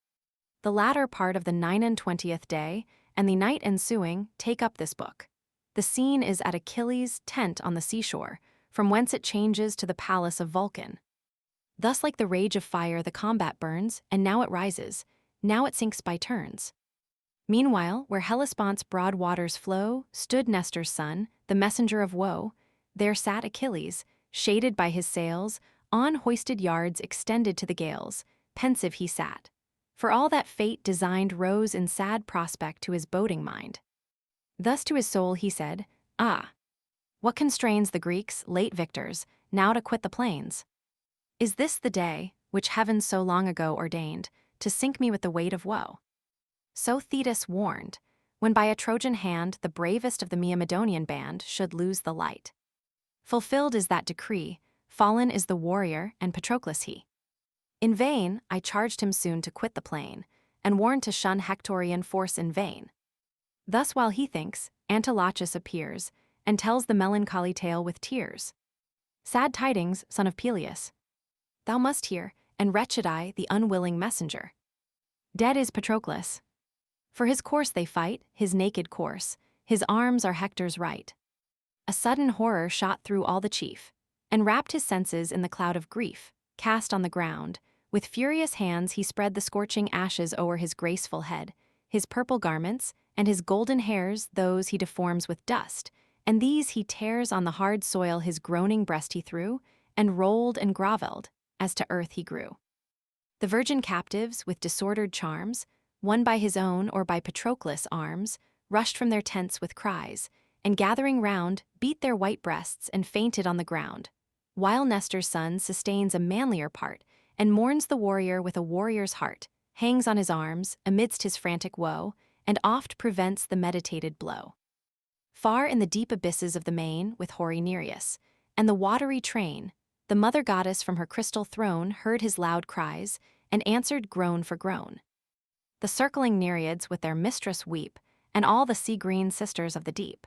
A: The latter part of the 29th day, and the night ensuing, take up this book. The scene is at Achilles' tent on the seashore, from whence it changes to the palace of Vulcan. Thus like the rage of fire the combat burns, and now it rises, now it sinks by turns. Meanwhile, where Hellespont's broad waters flow, stood Nestor's son, the messenger of woe. There sat Achilles, shaded by his sails, on hoisted yards extended to the gales, pensive he sat. For all that fate designed rose in sad prospect to his boding mind. Thus to his soul he said, "Ah! What constrains the Greeks, late victors, now to quit the plains? Is this the day, which heaven so long ago ordained, to sink me with the weight of woe?" So Thetis warned, when by a Trojan hand the bravest of the Myrmidonian band should lose the light. Fulfilled is that decree, fallen is the warrior and Patroclus he. In vain I charged him soon to quit the plain, and warned to shun Hectorian force in vain. Thus while he thinks, Antilochus appears, and tells the melancholy tale with tears. "Sad tidings, son of Peleus. Thou must hear, and wretched I, the unwilling messenger. Dead is Patroclus. For his course they fight, his naked course, his arms are Hector's right." A sudden horror shot through all the chief, and wrapped his senses in the cloud of grief, cast on the ground. With furious hands he spread the scorching ashes o'er his graceful head, his purple garments, and his golden hairs, those he deforms with dust, and these he tears on the hard soil his groaning breast he threw, and rolled and grovelled, as to earth he grew. The virgin captives, with disordered charms, won by his own or by Patroclus' arms, rushed from their tents with cries, and gathering round, beat their white breasts and fainted on the ground, while Nestor's son sustains a manlier part, and mourns the warrior with a warrior's heart, hangs on his arms, amidst his frantic woe, and oft prevents the meditated blow. Far in the deep abysses of the main, with hoary Nereus, and the watery train, the mother goddess from her crystal throne heard his loud cries, and answered groan for groan. The circling Nereids with their mistress weep, and all the sea-green sisters of the deep.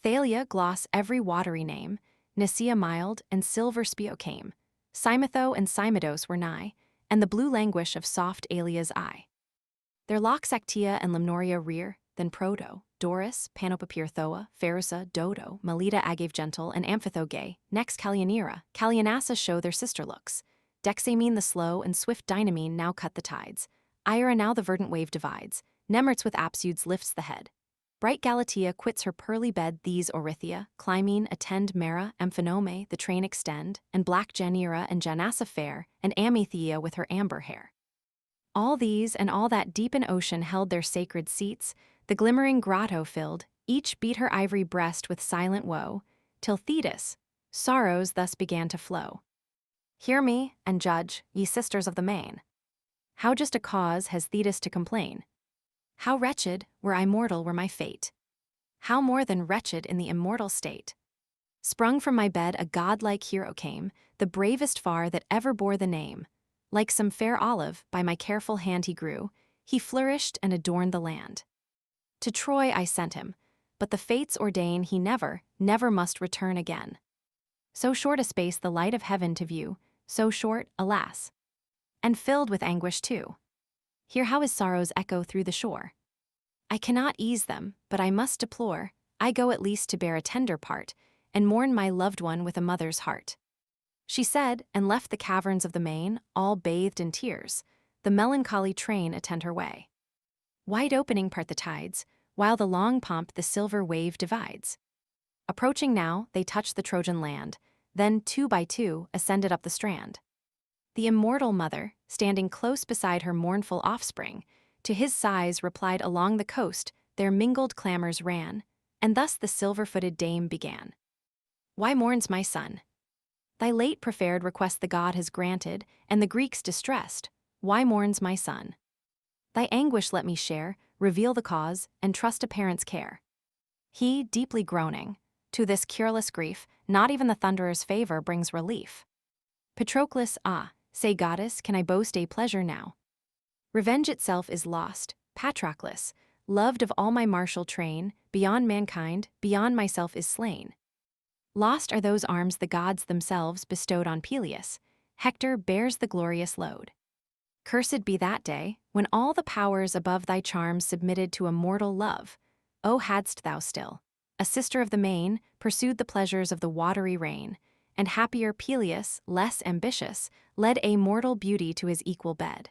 A: Thalia gloss every watery name, Nicaea mild, and silver Spio came. Cymotho and Cymodos were nigh, and the blue languish of soft Alia's eye. Their locks Actaea and Limnoria rear, then Proto, Doris, Panopapir Thoa, Pharusa, Dodo, Melita Agave Gentle, and Amphithogae. Next Callianira, Callianassa show their sister looks. Dexamine the slow and swift Dynamine now cut the tides. Ira now the verdant wave divides. Nemertz with Apsudes lifts the head. Bright Galatea quits her pearly bed. These Orithia, Clymene, attend Mara, Amphinome, the train extend, and black Janira and Janassa fair, and Amethea with her amber hair. All these and all that deep in ocean held their sacred seats, the glimmering grotto filled, each beat her ivory breast with silent woe, till Thetis, sorrows thus began to flow. Hear me, and judge, ye sisters of the main. How just a cause has Thetis to complain? How wretched, were I mortal, were my fate. How more than wretched in the immortal state. Sprung from my bed a godlike hero came, the bravest far that ever bore the name. Like some fair olive, by my careful hand he grew, he flourished and adorned the land. To Troy I sent him, but the fates ordain he never, never must return again. So short a space the light of heaven to view, so short, alas, and filled with anguish too. Hear how his sorrows echo through the shore. I cannot ease them, but I must deplore, I go at least to bear a tender part, and mourn my loved one with a mother's heart. She said, and left the caverns of the main, all bathed in tears, the melancholy train attend her way. Wide opening part the tides, while the long pomp the silver wave divides. Approaching now, they touched the Trojan land, then 2 by 2 ascended up the strand. The immortal mother, standing close beside her mournful offspring, to his sighs replied along the coast, their mingled clamors ran, and thus the silver-footed dame began. Why mourns my son? Thy late preferred request the god has granted, and the Greeks distressed. Why mourns my son? Thy anguish let me share, reveal the cause, and trust a parent's care. He, deeply groaning, to this cureless grief, not even the thunderer's favor brings relief. Patroclus, say goddess, can I boast a pleasure now? Revenge itself is lost, Patroclus, loved of all my martial train, beyond mankind, beyond myself is slain. Lost are those arms the gods themselves bestowed on Peleus. Hector bears the glorious load. Cursed be that day, when all the powers above thy charms submitted to a mortal love. O hadst thou still, a sister of the main, pursued the pleasures of the watery reign, and happier Peleus, less ambitious, led a mortal beauty to his equal bed.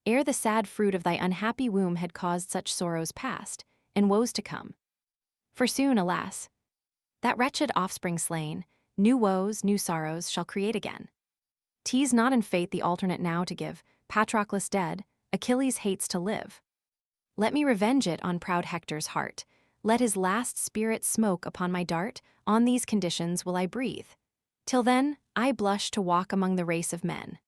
A: Ere the sad fruit of thy unhappy womb had caused such sorrows past, and woes to come. For soon, alas, that wretched offspring slain, new woes, new sorrows shall create again. 'Tis not in fate the alternate now to give, Patroclus dead, Achilles hates to live. Let me revenge it on proud Hector's heart. Let his last spirit smoke upon my dart, on these conditions will I breathe. Till then, I blush to walk among the race of men.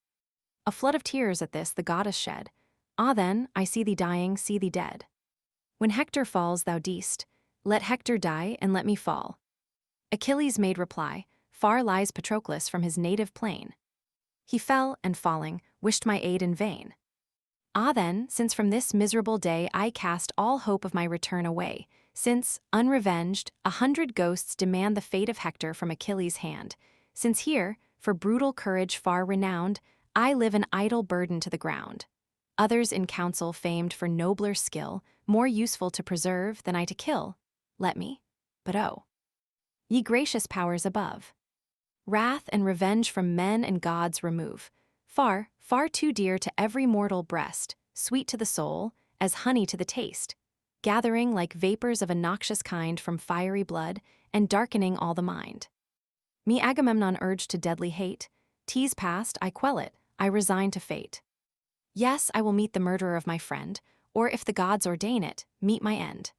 A: A flood of tears at this the goddess shed. Ah then, I see thee dying, see thee dead. When Hector falls thou deest, let Hector die and let me fall. Achilles made reply, far lies Patroclus from his native plain. He fell, and falling, wished my aid in vain. Ah then, since from this miserable day I cast all hope of my return away, since, unrevenged, 100 ghosts demand the fate of Hector from Achilles' hand, since here, for brutal courage far renowned, I live an idle burden to the ground. Others in council famed for nobler skill, more useful to preserve than I to kill, let me, but oh, ye gracious powers above, wrath and revenge from men and gods remove, far, far too dear to every mortal breast, sweet to the soul, as honey to the taste, gathering like vapors of a noxious kind from fiery blood, and darkening all the mind. Me Agamemnon urged to deadly hate, 'tis past, I quell it, I resign to fate. Yes, I will meet the murderer of my friend, or if the gods ordain it, meet my end.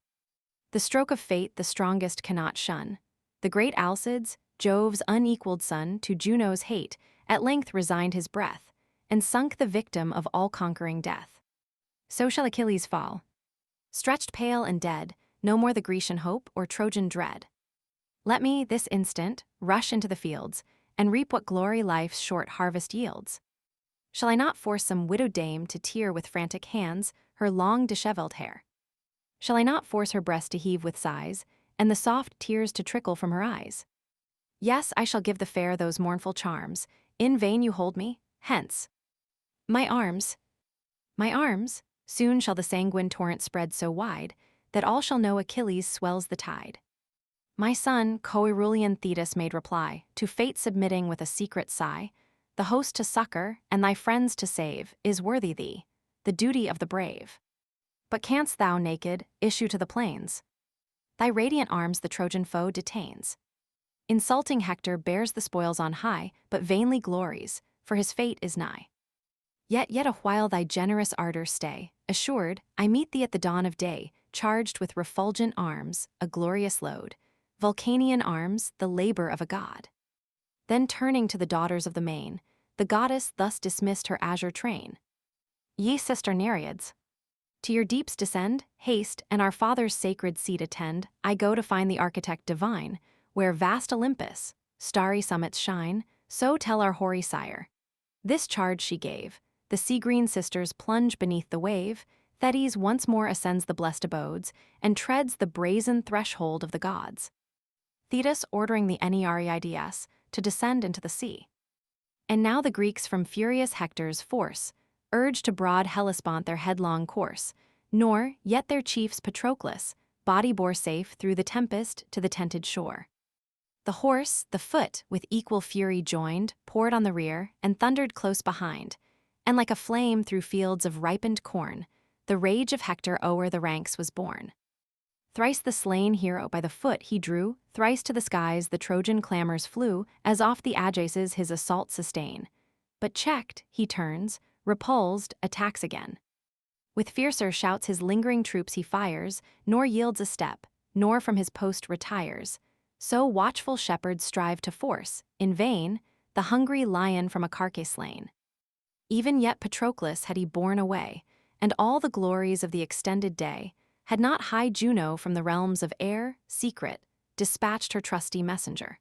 A: The stroke of fate the strongest cannot shun. The great Alcides, Jove's unequaled son, to Juno's hate, at length resigned his breath, and sunk the victim of all-conquering death. So shall Achilles fall. Stretched pale and dead, no more the Grecian hope or Trojan dread. Let me, this instant, rush into the fields, and reap what glory life's short harvest yields. Shall I not force some widowed dame to tear with frantic hands her long dishevelled hair? Shall I not force her breast to heave with sighs, and the soft tears to trickle from her eyes? Yes, I shall give the fair those mournful charms. In vain you hold me, hence. My arms, soon shall the sanguine torrent spread so wide, that all shall know Achilles swells the tide. My son, Coerulean Thetis made reply, to fate submitting with a secret sigh, the host to succor, and thy friends to save, is worthy thee, the duty of the brave. But canst thou, naked, issue to the plains? Thy radiant arms the Trojan foe detains. Insulting Hector bears the spoils on high, but vainly glories, for his fate is nigh. Yet a while thy generous ardor stay, assured, I meet thee at the dawn of day, charged with refulgent arms, a glorious load, Vulcanian arms, the labor of a god. Then turning to the daughters of the main, the goddess thus dismissed her azure train. Ye sister Nereids, to your deeps descend, haste, and our father's sacred seat attend. I go to find the architect divine, where vast Olympus, starry summits shine, so tell our hoary sire. This charge she gave, the sea-green sisters plunge beneath the wave, Thetis once more ascends the blessed abodes, and treads the brazen threshold of the gods. Thetis ordering the Nereids to descend into the sea. And now the Greeks from furious Hector's force, urged to broad Hellespont their headlong course, nor yet their chiefs Patroclus, body bore safe through the tempest to the tented shore. The horse, the foot, with equal fury joined, poured on the rear, and thundered close behind, and like a flame through fields of ripened corn, the rage of Hector o'er the ranks was borne. Thrice the slain hero by the foot he drew, thrice to the skies the Trojan clamors flew, as oft the Ajaces his assault sustain. But checked, he turns, repulsed, attacks again. With fiercer shouts his lingering troops he fires, nor yields a step, nor from his post retires. So watchful shepherds strive to force, in vain, the hungry lion from a carcass slain. Even yet Patroclus had he borne away, and all the glories of the extended day, had not high Juno from the realms of air, secret, dispatched her trusty messenger.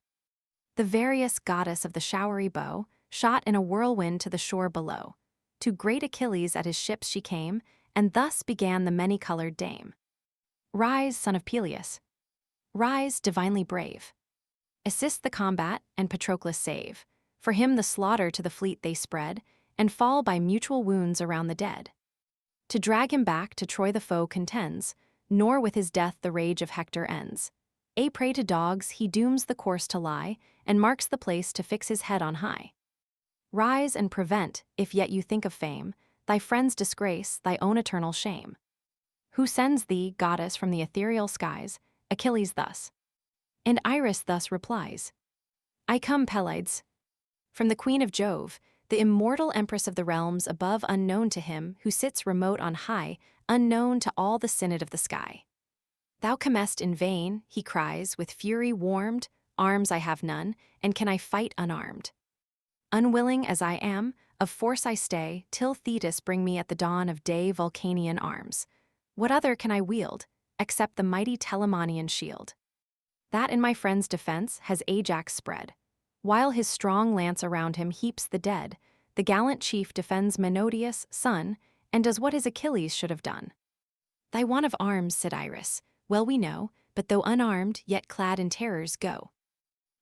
A: The various goddess of the showery bow shot in a whirlwind to the shore below. To great Achilles at his ships she came, and thus began the many-colored dame. Rise, son of Peleus. Rise, divinely brave. Assist the combat, and Patroclus save. For him the slaughter to the fleet they spread, and fall by mutual wounds around the dead. To drag him back to Troy the foe contends, nor with his death the rage of Hector ends. A prey to dogs he dooms the course to lie, and marks the place to fix his head on high. Rise and prevent, if yet you think of fame, thy friend's disgrace, thy own eternal shame. Who sends thee, goddess from the ethereal skies? Achilles thus. And Iris thus replies. I come, Pelides, from the queen of Jove, the immortal empress of the realms above, unknown to him who sits remote on high, unknown to all the synod of the sky. Thou comest in vain, he cries, with fury warmed, arms I have none, and can I fight unarmed? Unwilling as I am, of force I stay, till Thetis bring me at the dawn of day Vulcanian arms. What other can I wield, except the mighty Telamonian shield? That in my friend's defense has Ajax spread. While his strong lance around him heaps the dead, the gallant chief defends Menodius' son, and does what his Achilles should have done. Thy want of arms, said Iris, well we know, but though unarmed, yet clad in terrors, go.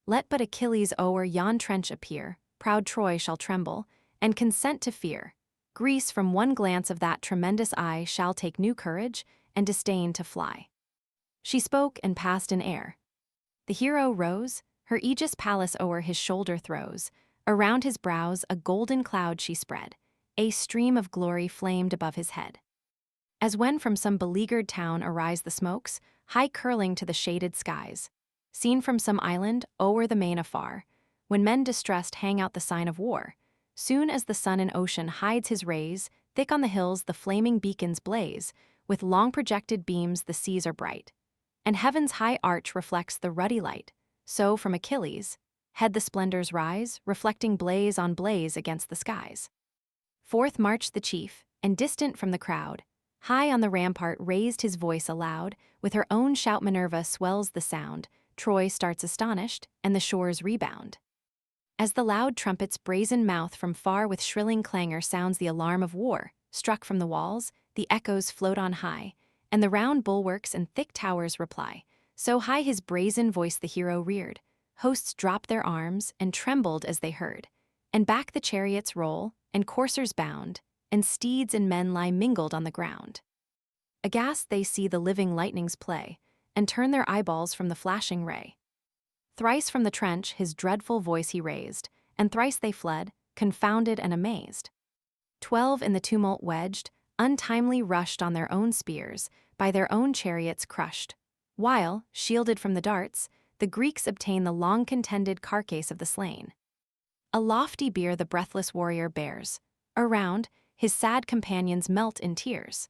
A: Let but Achilles o'er yon trench appear, proud Troy shall tremble, and consent to fear. Greece from one glance of that tremendous eye shall take new courage, and disdain to fly. She spoke and passed in air. The hero rose, her aegis Pallas o'er his shoulder throws, around his brows a golden cloud she spread, a stream of glory flamed above his head. As when from some beleaguered town arise the smokes, high curling to the shaded skies, seen from some island o'er the main afar, when men distressed hang out the sign of war, soon as the sun in ocean hides his rays, thick on the hills the flaming beacons blaze, with long projected beams the seas are bright, and heaven's high arch reflects the ruddy light. So from Achilles, head the splendors rise, reflecting blaze on blaze against the skies. Forth marched the chief, and distant from the crowd, high on the rampart raised his voice aloud, with her own shout Minerva swells the sound, Troy starts astonished, and the shores rebound. As the loud trumpet's brazen mouth from far with shrilling clangor sounds the alarm of war, struck from the walls, the echoes float on high, and the round bulwarks and thick towers reply. So high his brazen voice the hero reared, hosts dropped their arms and trembled as they heard, and back the chariots roll, and coursers bound, and steeds and men lie mingled on the ground. Aghast they see the living lightnings play, and turn their eyeballs from the flashing ray. Thrice from the trench his dreadful voice he raised, and thrice they fled, confounded and amazed. 12 in the tumult wedged, untimely rushed on their own spears, by their own chariots crushed, while, shielded from the darts, the Greeks obtain the long-contended carcass of the slain. A lofty bier the breathless warrior bears. Around, his sad companions melt in tears.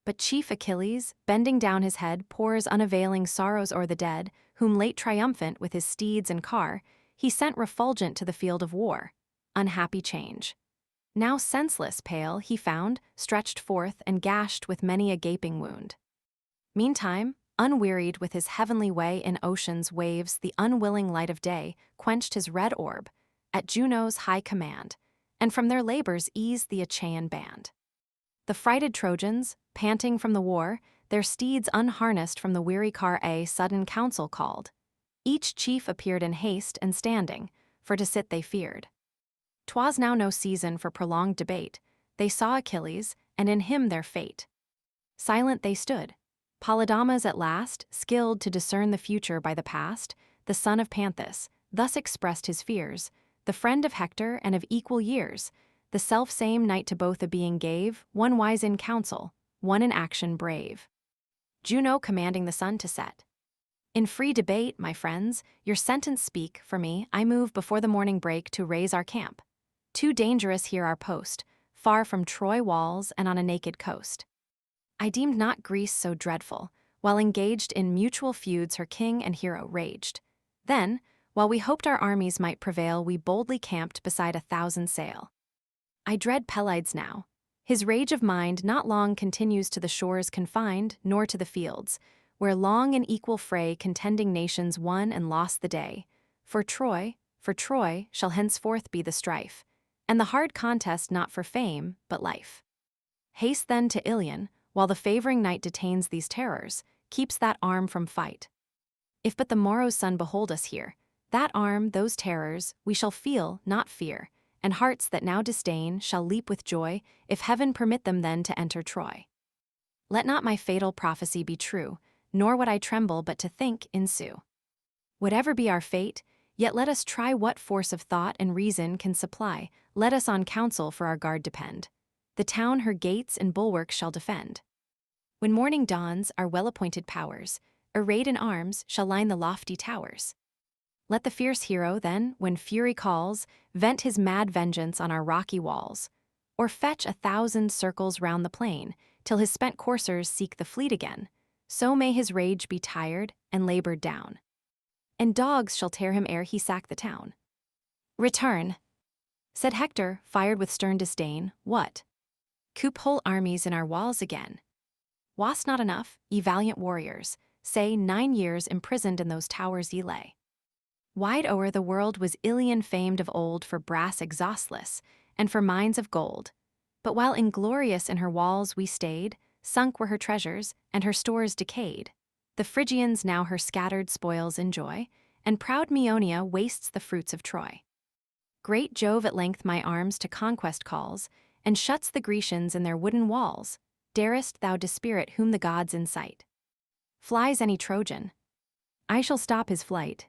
A: But chief Achilles, bending down his head, pours unavailing sorrows o'er the dead, whom late triumphant with his steeds and car, he sent refulgent to the field of war. Unhappy change. Now senseless, pale, he found, stretched forth and gashed with many a gaping wound. Meantime, unwearied with his heavenly way in ocean's waves, the unwilling light of day quenched his red orb, at Juno's high command, and from their labors eased the Achaean band. The frighted Trojans, panting from the war, their steeds unharnessed from the weary car a sudden council called. Each chief appeared in haste and standing, for to sit they feared. 'Twas now no season for prolonged debate, they saw Achilles, and in him their fate. Silent they stood. Polydamas at last, skilled to discern the future by the past, the son of Panthus, thus expressed his fears, the friend of Hector and of equal years, the self-same knight to both a being gave, one wise in counsel, one in action brave. Juno commanding the sun to set. In free debate, my friends, your sentence speak, for me, I move before the morning break to raise our camp. Too dangerous here our post, far from Troy walls and on a naked coast. I deemed not Greece so dreadful, while engaged in mutual feuds her king and hero raged. Then, while we hoped our armies might prevail, we boldly camped beside 1,000 sail. I dread Pelides now. His rage of mind not long continues to the shores confined, nor to the fields, where long in equal fray contending nations won and lost the day. For Troy, shall henceforth be the strife, and the hard contest not for fame, but life. Haste then to Ilion, while the favoring night detains these terrors, keeps that arm from fight. If but the morrow's sun behold us here, that arm, those terrors, we shall feel, not fear, and hearts that now disdain shall leap with joy, if heaven permit them then to enter Troy. Let not my fatal prophecy be true, nor would I tremble but to think ensue. Whatever be our fate, yet let us try what force of thought and reason can supply, let us on counsel for our guard depend. The town her gates and bulwarks shall defend. When morning dawns, our well-appointed powers, arrayed in arms, shall line the lofty towers. Let the fierce hero, then, when fury calls, vent his mad vengeance on our rocky walls, or fetch 1,000 circles round the plain, till his spent coursers seek the fleet again. So may his rage be tired and labored down, and dogs shall tear him ere he sack the town. Return, said Hector, fired with stern disdain. What? Coop whole armies in our walls again? Was not enough, ye valiant warriors, say 9 years imprisoned in those towers ye lay. Wide o'er the world was Ilion famed of old for brass exhaustless, and for mines of gold. But while inglorious in her walls we stayed, sunk were her treasures, and her stores decayed. The Phrygians now her scattered spoils enjoy, and proud Maeonia wastes the fruits of Troy. Great Jove at length my arms to conquest calls, and shuts the Grecians in their wooden walls. Darest thou dispirit whom the gods incite? Flies any Trojan? I shall stop his flight.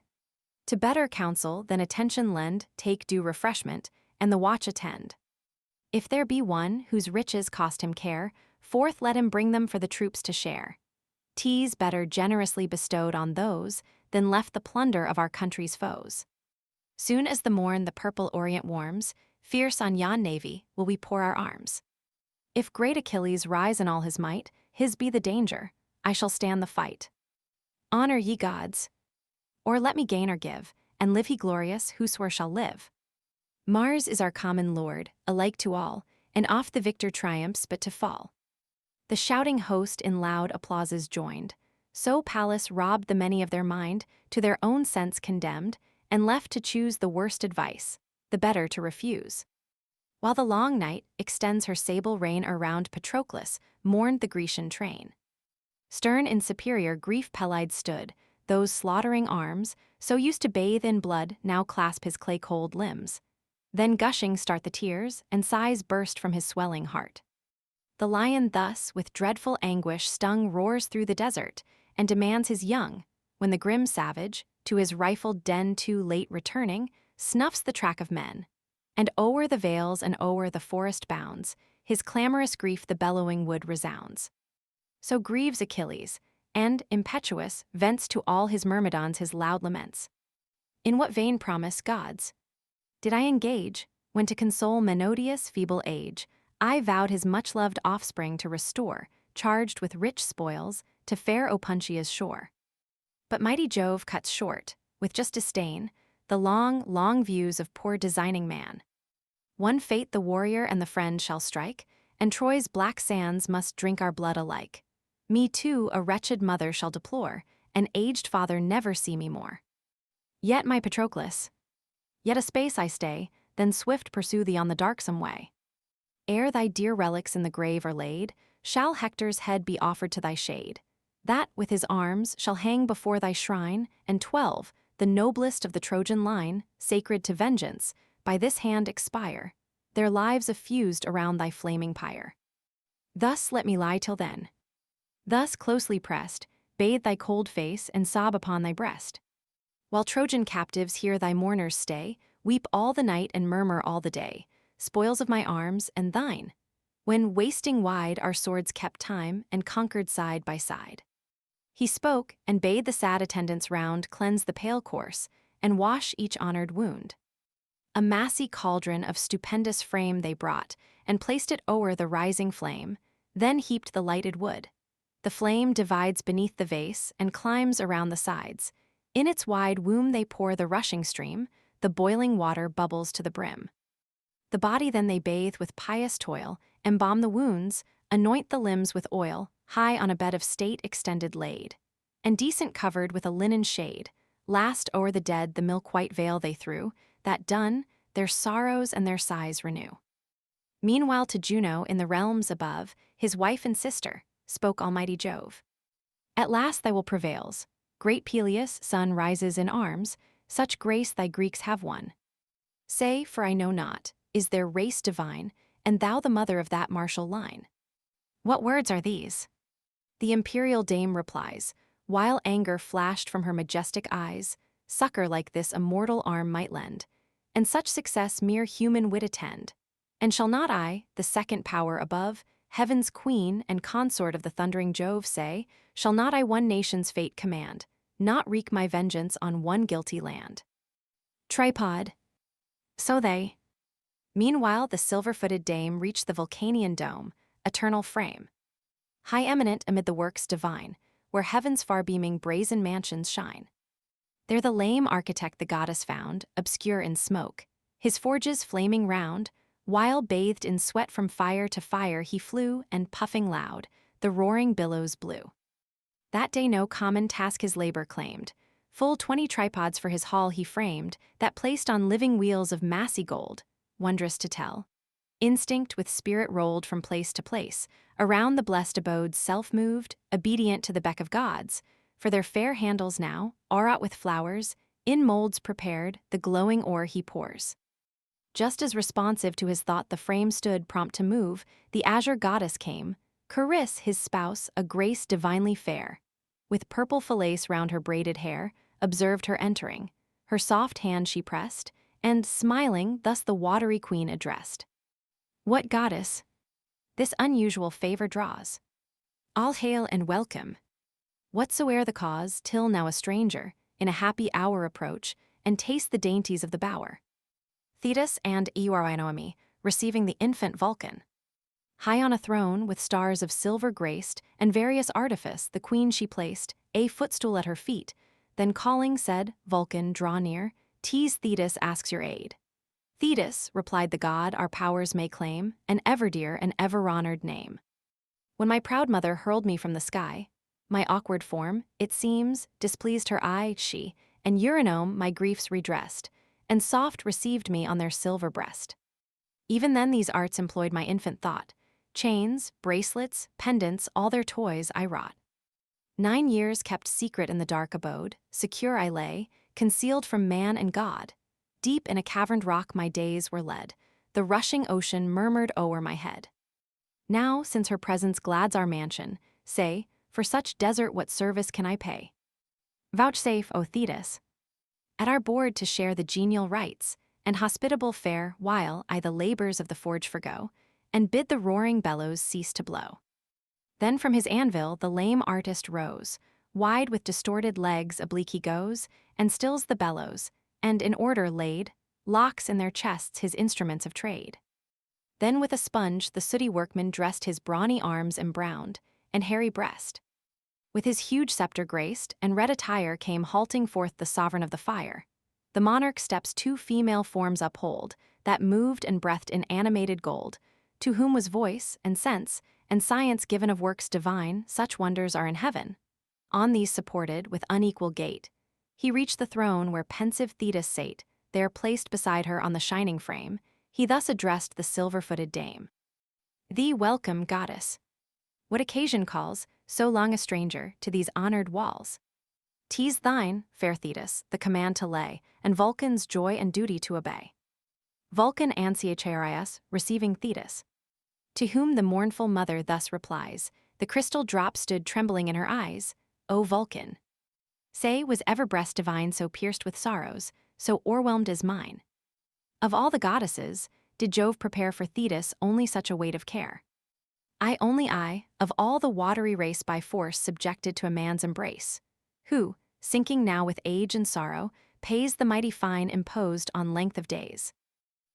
A: To better counsel than attention lend, take due refreshment, and the watch attend. If there be one whose riches cost him care, forth let him bring them for the troops to share. 'Tis better generously bestowed on those than left the plunder of our country's foes. Soon as the morn the purple orient warms, fierce on yon navy will we pour our arms. If great Achilles rise in all his might, his be the danger, I shall stand the fight. Honor ye gods, or let me gain or give, and live he glorious, whosoe'er shall live. Mars is our common lord, alike to all, and oft the victor triumphs but to fall. The shouting host in loud applauses joined, so Pallas robbed the many of their mind, to their own sense condemned, and left to choose the worst advice, the better to refuse. While the long night extends her sable reign around Patroclus, mourned the Grecian train. Stern in superior grief Pelides stood, those slaughtering arms, so used to bathe in blood, now clasp his clay-cold limbs. Then gushing start the tears, and sighs burst from his swelling heart. The lion thus, with dreadful anguish stung, roars through the desert, and demands his young, when the grim savage, to his rifled den too late returning, snuffs the track of men. And o'er the vales and o'er the forest bounds, his clamorous grief the bellowing wood resounds. So grieves Achilles, and, impetuous, vents to all his myrmidons his loud laments. In what vain promise, gods, did I engage, when to console Menodius' feeble age, I vowed his much-loved offspring to restore, charged with rich spoils, to fair Opuntia's shore? But mighty Jove cuts short, with just disdain, the long, long views of poor designing man. One fate the warrior and the friend shall strike, and Troy's black sands must drink our blood alike. Me too a wretched mother shall deplore, an aged father never see me more. Yet, my Patroclus, yet a space I stay, then swift pursue thee on the darksome way. Ere thy dear relics in the grave are laid, shall Hector's head be offered to thy shade, that, with his arms, shall hang before thy shrine, and 12, the noblest of the Trojan line, sacred to vengeance, by this hand expire, their lives effused around thy flaming pyre. Thus let me lie till then. Thus closely pressed, bathe thy cold face and sob upon thy breast. While Trojan captives hear thy mourners stay, weep all the night and murmur all the day, spoils of my arms and thine, when wasting wide our swords kept time and conquered side by side. He spoke, and bade the sad attendants round cleanse the pale corse, and wash each honored wound. A massy cauldron of stupendous frame they brought, and placed it o'er the rising flame, then heaped the lighted wood. The flame divides beneath the vase, and climbs around the sides. In its wide womb they pour the rushing stream, the boiling water bubbles to the brim. The body then they bathe with pious toil, embalm the wounds, anoint the limbs with oil, high on a bed of state extended laid, and decent covered with a linen shade. Last o'er the dead the milk-white veil they threw, that done, their sorrows and their sighs renew. Meanwhile to Juno in the realms above, his wife and sister, spoke almighty Jove. At last thy will prevails. Great Peleus' son rises in arms, such grace thy Greeks have won. Say, for I know not, is their race divine, and thou the mother of that martial line? What words are these? The imperial dame replies, while anger flashed from her majestic eyes, succor like this a mortal arm might lend, and such success mere human wit attend. And shall not I, the second power above, heaven's queen and consort of the thundering Jove, say, shall not I one nation's fate command, not wreak my vengeance on one guilty land? Tripod. So they. Meanwhile the silver-footed dame reached the Vulcanian dome, eternal frame, high eminent amid the works divine, where heaven's far-beaming brazen mansions shine. There the lame architect the goddess found, obscure in smoke, his forges flaming round, while bathed in sweat from fire to fire he flew, and puffing loud, the roaring billows blew. That day no common task his labor claimed, full 20 tripods for his hall he framed, that placed on living wheels of massy gold, wondrous to tell. Instinct with spirit rolled from place to place, around the blessed abodes self-moved, obedient to the beck of gods, for their fair handles now, aught with flowers, in molds prepared, the glowing ore he pours. Just as responsive to his thought the frame stood prompt to move, the azure goddess came, Charis, his spouse, a grace divinely fair, with purple falace round her braided hair, observed her entering, her soft hand she pressed, and, smiling, thus the watery queen addressed. What goddess this unusual favor draws? All hail and welcome. Whatsoe'er the cause, till now a stranger, in a happy hour approach, and taste the dainties of the bower. Thetis and Eurynoemi, receiving the infant Vulcan. High on a throne, with stars of silver graced, and various artifice, the queen she placed, a footstool at her feet, then calling said, Vulcan, draw near, tease Thetis asks your aid. Thetis, replied the god, our powers may claim, an ever-dear and ever-honored name. When my proud mother hurled me from the sky, my awkward form, it seems, displeased her eye, she, and Eurynome my griefs redressed, and soft received me on their silver breast. Even then these arts employed my infant thought, chains, bracelets, pendants, all their toys I wrought. 9 years kept secret in the dark abode, secure I lay, concealed from man and God. Deep in a caverned rock my days were led, the rushing ocean murmured o'er my head. Now, since her presence glads our mansion, say, for such desert what service can I pay? Vouchsafe, O Thetis, at our board to share the genial rites, and hospitable fare while I the labors of the forge forgo, and bid the roaring bellows cease to blow. Then from his anvil the lame artist rose, wide with distorted legs oblique he goes, and stills the bellows, and in order laid, locks in their chests his instruments of trade. Then with a sponge the sooty workman dressed his brawny arms embrowned, and hairy breast. With his huge scepter graced, and red attire came halting forth the sovereign of the fire. The monarch steps two female forms uphold, that moved and breathed in animated gold, to whom was voice, and sense, and science given of works divine, such wonders are in heaven. On these supported, with unequal gait, he reached the throne where pensive Thetis sate, there placed beside her on the shining frame, he thus addressed the silver-footed dame. Thee welcome, goddess. What occasion calls, so long a stranger, to these honored walls? 'Tis thine, fair Thetis, the command to lay, and Vulcan's joy and duty to obey. Vulcan ansiecharis, receiving Thetis. To whom the mournful mother thus replies, the crystal drop stood trembling in her eyes, O Vulcan! Say, was ever breast divine so pierced with sorrows, so o'erwhelmed as mine? Of all the goddesses, did Jove prepare for Thetis only such a weight of care? I, of all the watery race by force subjected to a man's embrace, who, sinking now with age and sorrow, pays the mighty fine imposed on length of days.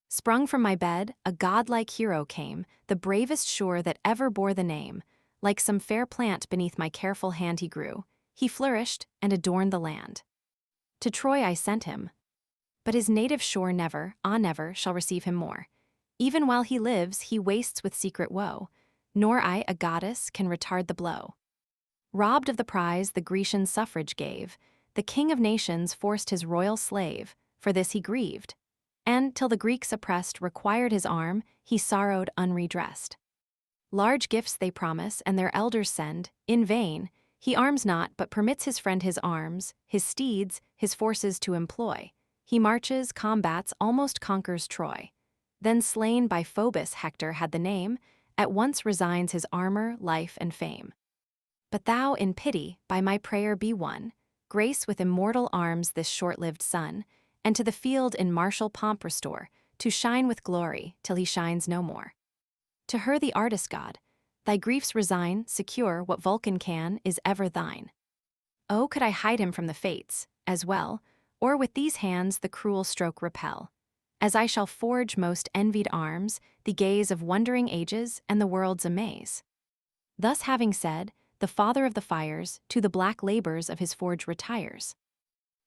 A: Sprung from my bed, a godlike hero came, the bravest sure that ever bore the name. Like some fair plant beneath my careful hand he grew, he flourished and adorned the land. To Troy I sent him, but his native shore never, never, shall receive him more. Even while he lives, he wastes with secret woe, nor I, a goddess, can retard the blow. Robbed of the prize the Grecian suffrage gave, the king of nations forced his royal slave, for this he grieved. And, till the Greeks oppressed required his arm, he sorrowed unredressed. Large gifts they promise, and their elders send, in vain, he arms not, but permits his friend his arms, his steeds, his forces to employ. He marches, combats, almost conquers Troy. Then slain by Phoebus Hector had the name, at once resigns his armor, life, and fame. But thou, in pity, by my prayer be won, grace with immortal arms this short-lived son, and to the field in martial pomp restore, to shine with glory till he shines no more. To her the artist god, thy griefs resign, secure what Vulcan can is ever thine. Oh, could I hide him from the fates, as well, or with these hands the cruel stroke repel, as I shall forge most envied arms, the gaze of wondering ages and the world's amaze. Thus having said, the father of the fires to the black labors of his forge retires.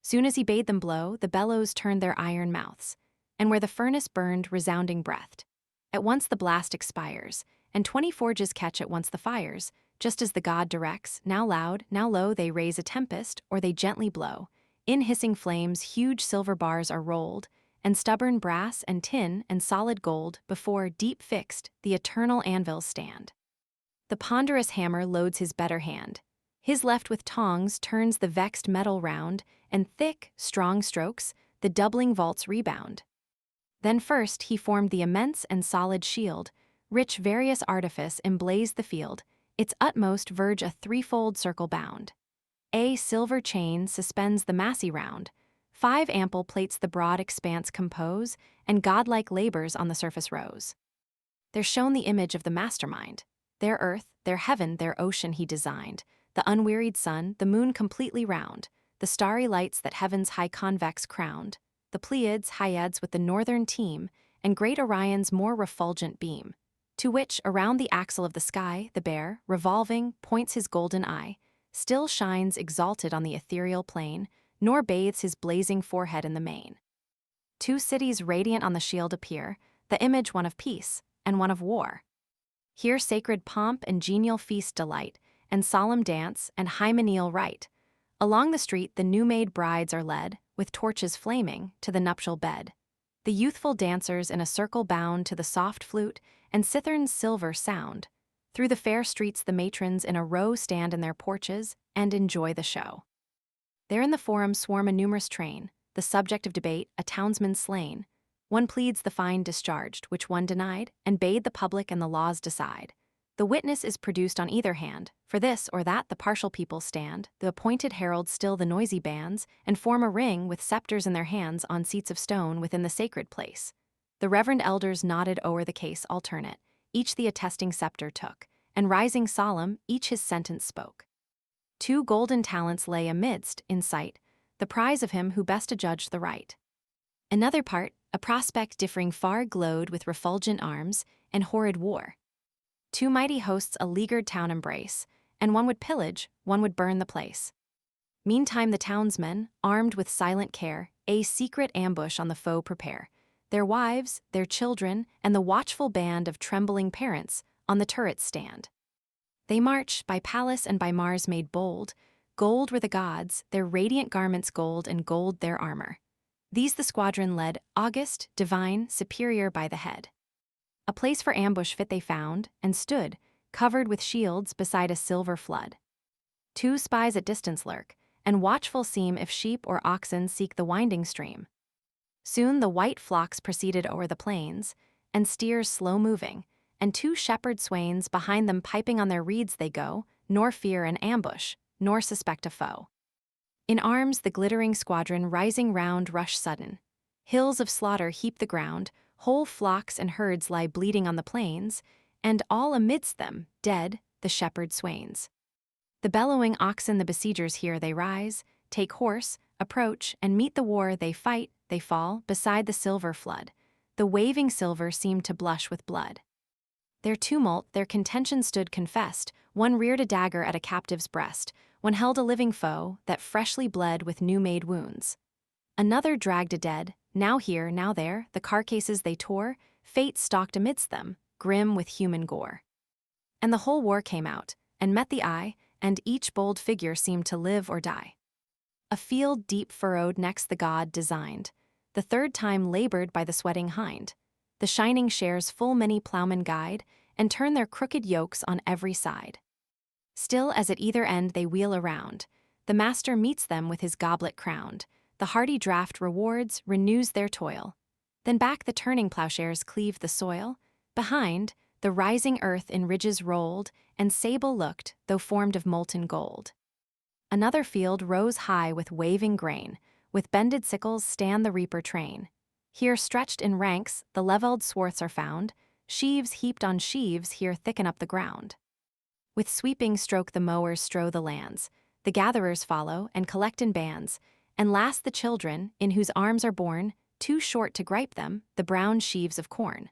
A: Soon as he bade them blow, the bellows turned their iron mouths, and where the furnace burned resounding breathed. At once the blast expires, and 20 forges catch at once the fires, just as the god directs, now loud, now low they raise a tempest, or they gently blow. In hissing flames huge silver bars are rolled, and stubborn brass and tin and solid gold before, deep fixed, the eternal anvils stand. The ponderous hammer loads his better hand. His left with tongs turns the vexed metal round, and thick, strong strokes, the doubling vaults rebound. Then first he formed the immense and solid shield, rich various artifice emblazed the field, its utmost verge a threefold circle bound. A silver chain suspends the massy round, 5 ample plates the broad expanse compose, and godlike labors on the surface rose. There shone the image of the mastermind. Their earth, their heaven, their ocean he designed, the unwearied sun, the moon completely round, the starry lights that heaven's high convex crowned, the Pleiads, Hyades with the northern team, and great Orion's more refulgent beam, to which, around the axle of the sky, the bear, revolving, points his golden eye, still shines exalted on the ethereal plain, nor bathes his blazing forehead in the main. 2 cities radiant on the shield appear, the image one of peace, and one of war. Here sacred pomp and genial feast delight, and solemn dance and hymeneal rite. Along the street the new-made brides are led, with torches flaming, to the nuptial bed. The youthful dancers in a circle bound to the soft flute, and cithern's silver sound. Through the fair streets the matrons in a row stand in their porches, and enjoy the show. There in the forum swarm a numerous train, the subject of debate, a townsman slain. One pleads the fine discharged, which one denied, and bade the public and the laws decide. The witness is produced on either hand. For this or that the partial people stand, the appointed heralds still the noisy bands, and form a ring with scepters in their hands on seats of stone within the sacred place. The reverend elders nodded o'er the case alternate, each the attesting scepter took, and rising solemn, each his sentence spoke. 2 golden talents lay amidst, in sight, the prize of him who best adjudged the right. Another part, a prospect differing far glowed with refulgent arms and horrid war. 2 mighty hosts a leaguered town embrace, and one would pillage, one would burn the place. Meantime the townsmen, armed with silent care, a secret ambush on the foe prepare. Their wives, their children, and the watchful band of trembling parents on the turrets stand. They march, by Pallas and by Mars made bold. Gold were the gods, their radiant garments gold, and gold their armor. These the squadron led, august, divine, superior by the head. A place for ambush fit they found, and stood, covered with shields beside a silver flood. 2 spies at distance lurk, and watchful seem if sheep or oxen seek the winding stream. Soon the white flocks proceeded o'er the plains, and steers slow-moving, and 2 shepherd swains behind them piping on their reeds they go, nor fear an ambush, nor suspect a foe. In arms the glittering squadron rising round rush sudden. Hills of slaughter heap the ground, whole flocks and herds lie bleeding on the plains, and all amidst them, dead, the shepherd swains. The bellowing oxen the besiegers hear they rise, take horse, approach, and meet the war they fight, they fall, beside the silver flood. The waving silver seemed to blush with blood. Their tumult, their contention stood confessed, one reared a dagger at a captive's breast, one held a living foe that freshly bled with new-made wounds. Another dragged a dead, now here, now there, the carcasses they tore, fate stalked amidst them, grim with human gore. And the whole war came out, and met the eye, and each bold figure seemed to live or die. A field deep furrowed next the god designed, the 3rd time labored by the sweating hind. The shining shares full many ploughmen guide, and turn their crooked yokes on every side. Still as at either end they wheel around, the master meets them with his goblet crowned. The hearty draught rewards, renews their toil. Then back the turning plowshares cleave the soil. Behind, the rising earth in ridges rolled, and sable looked, though formed of molten gold. Another field rose high with waving grain, with bended sickles stand the reaper train. Here stretched in ranks, the levelled swarths are found, sheaves heaped on sheaves here thicken up the ground. With sweeping stroke the mowers strow the lands, the gatherers follow and collect in bands, and last the children, in whose arms are borne, too short to gripe them, the brown sheaves of corn.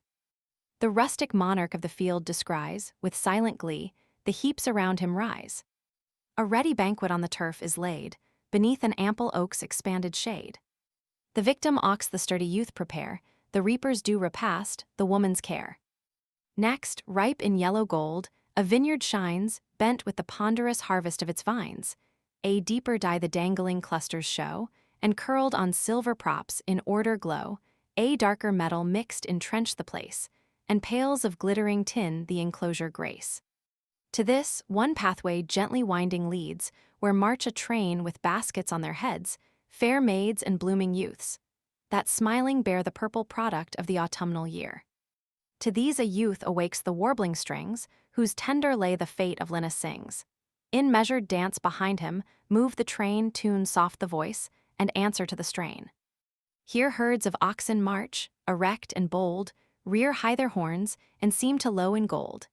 A: The rustic monarch of the field descries, with silent glee, the heaps around him rise. A ready banquet on the turf is laid, beneath an ample oak's expanded shade. The victim ox the sturdy youth prepare, the reaper's due repast, the woman's care. Next, ripe in yellow gold, a vineyard shines, bent with the ponderous harvest of its vines. A deeper dye the dangling clusters show, and curled on silver props in order glow. A darker metal mixed entrench the place, and pails of glittering tin the enclosure grace. To this, one pathway gently winding leads, where march a train with baskets on their heads, fair maids and blooming youths, that smiling bear the purple product of the autumnal year. To these a youth awakes the warbling strings, whose tender lay the fate of Linus sings. In measured dance behind him, move the train, tune soft the voice, and answer to the strain. Here herds of oxen march, erect and bold, rear high their horns, and seem to low in gold,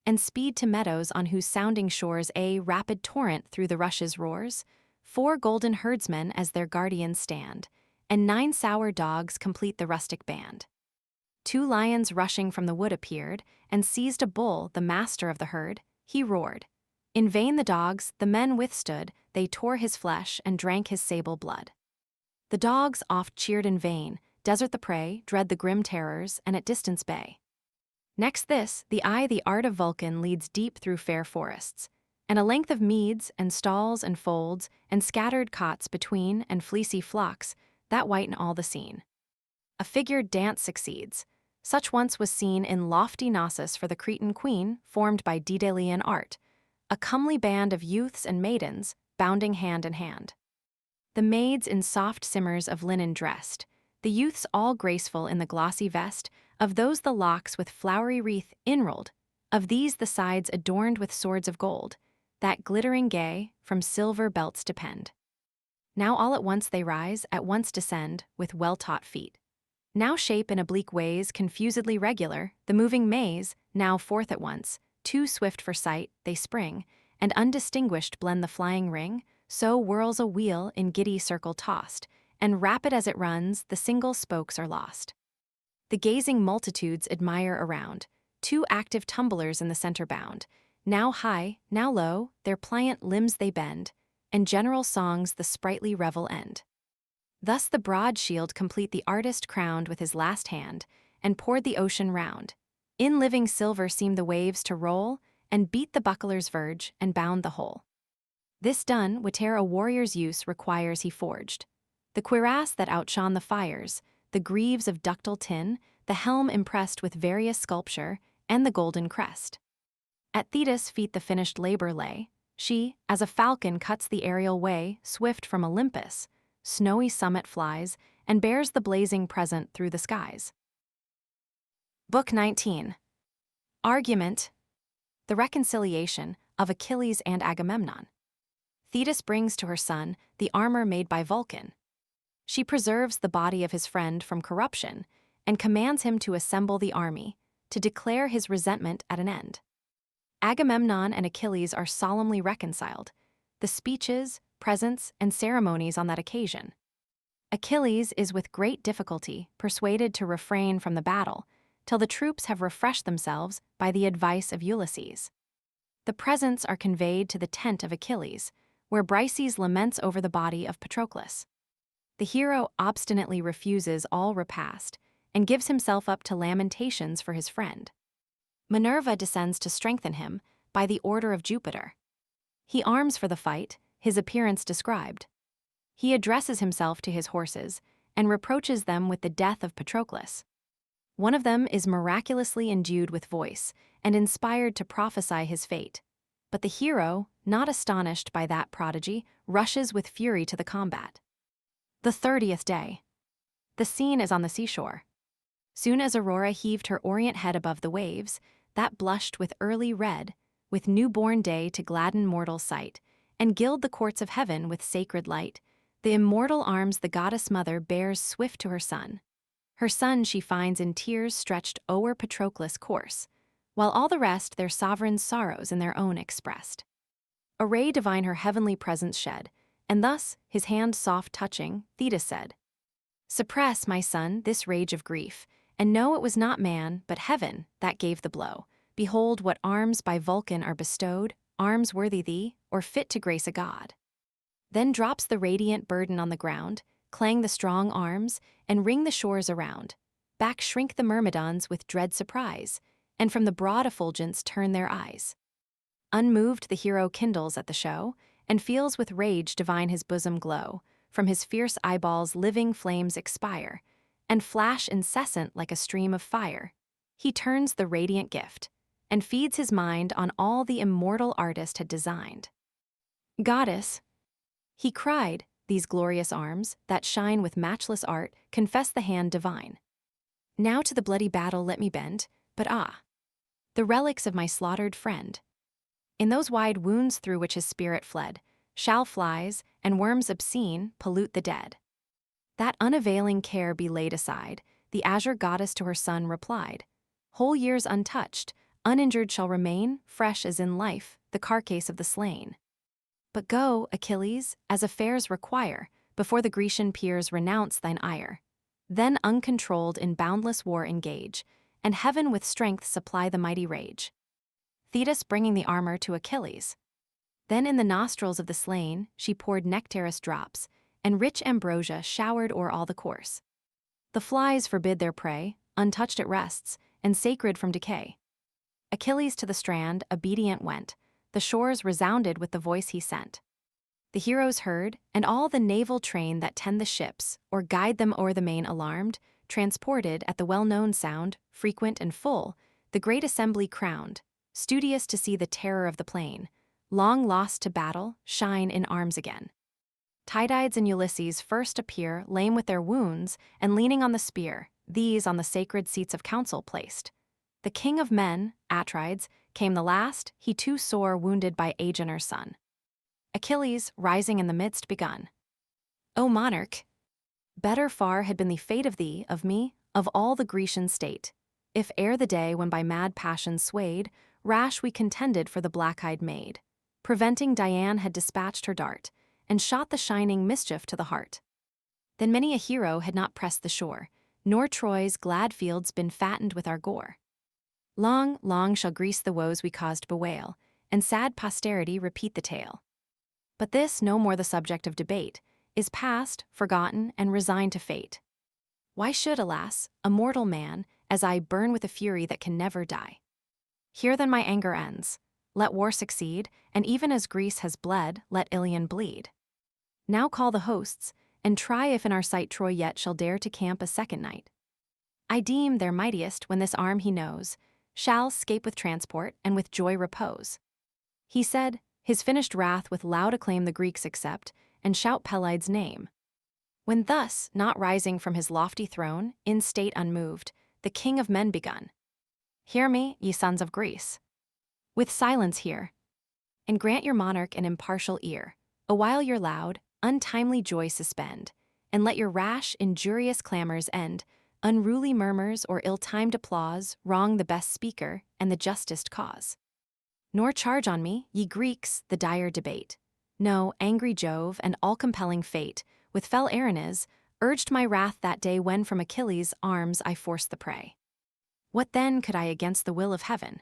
A: and speed to meadows on whose sounding shores a rapid torrent through the rushes roars. 4 golden herdsmen as their guardians stand, and 9 sour dogs complete the rustic band. 2 lions rushing from the wood appeared, and seized a bull, the master of the herd. He roared. In vain the dogs, the men withstood, they tore his flesh and drank his sable blood. The dogs oft cheered in vain, desert the prey, dread the grim terrors, and at distance bay. Next this, the eye the art of Vulcan leads deep through fair forests, and a length of meads, and stalls, and folds, and scattered cots between, and fleecy flocks, that whiten all the scene. A figured dance succeeds. Such once was seen in lofty Knossos for the Cretan queen, formed by Daedalian art, a comely band of youths and maidens, bounding hand in hand. The maids in soft simmers of linen dressed, the youths all graceful in the glossy vest, of those the locks with flowery wreath inrolled, Of these the sides adorned with swords of gold, that glittering gay, from silver belts depend. Now all at once they rise, at once descend, with well-taught feet. Now shape in oblique ways confusedly regular, the moving maze, now forth at once, too swift for sight, they spring, and undistinguished blend the flying ring, so whirls a wheel in giddy circle tossed, and rapid as it runs, the single spokes are lost. The gazing multitudes admire around, two active tumblers in the center bound, now high, now low, their pliant limbs they bend, and general songs the sprightly revel end. Thus the broad shield complete the artist crowned with his last hand, and poured the ocean round. In living silver seem the waves to roll, and beat the buckler's verge, and bound the whole. This done, whate'er a warrior's use requires he forged. The cuirass that outshone the fires, the greaves of ductile tin, the helm impressed with various sculpture, and the golden crest. At Thetis' feet the finished labor lay. She, as a falcon cuts the aerial way, swift from Olympus, snowy summit flies, and bears the blazing present through the skies. Book 19. Argument. The reconciliation of Achilles and Agamemnon. Thetis brings to her son the armor made by Vulcan. She preserves the body of his friend from corruption, and commands him to assemble the army, to declare his resentment at an end. Agamemnon and Achilles are solemnly reconciled, the speeches, presents, and ceremonies on that occasion. Achilles is with great difficulty persuaded to refrain from the battle, till the troops have refreshed themselves by the advice of Ulysses. The presents are conveyed to the tent of Achilles, where Briseis laments over the body of Patroclus. The hero obstinately refuses all repast, and gives himself up to lamentations for his friend. Minerva descends to strengthen him, by the order of Jupiter. He arms for the fight, his appearance described. He addresses himself to his horses, and reproaches them with the death of Patroclus. One of them is miraculously endued with voice, and inspired to prophesy his fate. But the hero, not astonished by that prodigy, rushes with fury to the combat. The 30th day. The scene is on the seashore. Soon as Aurora heaved her orient head above the waves, that blushed with early red, with new-born day to gladden mortal sight, and gild the courts of heaven with sacred light, the immortal arms the goddess mother bears swift to her son. Her son she finds in tears stretched o'er Patroclus' corse, while all the rest their sovereign's sorrows in their own expressed. A ray divine her heavenly presence shed, and thus, his hand soft touching, Thetis said, "Suppress, my son, this rage of grief, and know it was not man, but heaven, that gave the blow. Behold what arms by Vulcan are bestowed, arms worthy thee, or fit to grace a god." Then drops the radiant burden on the ground, clang the strong arms, and ring the shores around. Back shrink the Myrmidons with dread surprise, and from the broad effulgence turn their eyes. Unmoved the hero kindles at the show, and feels with rage divine his bosom glow, from his fierce eyeballs living flames expire, and flash incessant like a stream of fire. He turns the radiant gift, and feeds his mind on all the immortal artist had designed. "Goddess," he cried, "these glorious arms, that shine with matchless art, confess the hand divine. Now to the bloody battle let me bend, but the relics of my slaughtered friend. In those wide wounds through which his spirit fled, shall flies, and worms obscene, pollute the dead. That unavailing care be laid aside," the azure goddess to her son replied. "Whole years untouched, uninjured shall remain, fresh as in life, the carcase of the slain. But go, Achilles, as affairs require, before the Grecian peers renounce thine ire. Then uncontrolled in boundless war engage, and heaven with strength supply the mighty rage." Thetis bringing the armor to Achilles. Then in the nostrils of the slain she poured nectareous drops, and rich ambrosia showered o'er all the course. The flies forbid their prey, untouched it rests, and sacred from decay. Achilles to the strand obedient went, the shores resounded with the voice he sent. The heroes heard, and all the naval train that tend the ships, or guide them o'er the main alarmed, transported at the well-known sound, frequent and full, the great assembly crowned, studious to see the terror of the plain, long lost to battle, shine in arms again. Tydides and Ulysses first appear, lame with their wounds, and leaning on the spear, these on the sacred seats of council placed. The king of men, Atrides, came the last, he too sore wounded by Aegoner's son. Achilles, rising in the midst, begun. O monarch, better far had been the fate of thee, of me, of all the Grecian state, if ere the day when by mad passion swayed, rash we contended for the black-eyed maid, preventing Dian had dispatched her dart, and shot the shining mischief to the heart. Then many a hero had not pressed the shore, nor Troy's glad fields been fattened with our gore. Long, long shall Greece the woes we caused bewail, and sad posterity repeat the tale. But this, no more the subject of debate, is past, forgotten, and resigned to fate. Why should, alas, a mortal man, as I, burn with a fury that can never die? Here then my anger ends. Let war succeed, and even as Greece has bled, let Ilion bleed. Now call the hosts, and try if in our sight Troy yet shall dare to camp a second night. I deem their mightiest, when this arm he knows, shall 'scape with transport, and with joy repose. He said, his finished wrath with loud acclaim the Greeks accept, and shout Pelides' name. When thus, not rising from his lofty throne, in state unmoved, the king of men begun. Hear me, ye sons of Greece. With silence hear, and grant your monarch an impartial ear, awhile your loud, untimely joy suspend, and let your rash, injurious clamors end, unruly murmurs or ill-timed applause wrong the best speaker and the justest cause. Nor charge on me, ye Greeks, the dire debate. No, angry Jove and all-compelling fate, with fell Erinnys, urged my wrath that day when from Achilles' arms I forced the prey. What then could I against the will of heaven?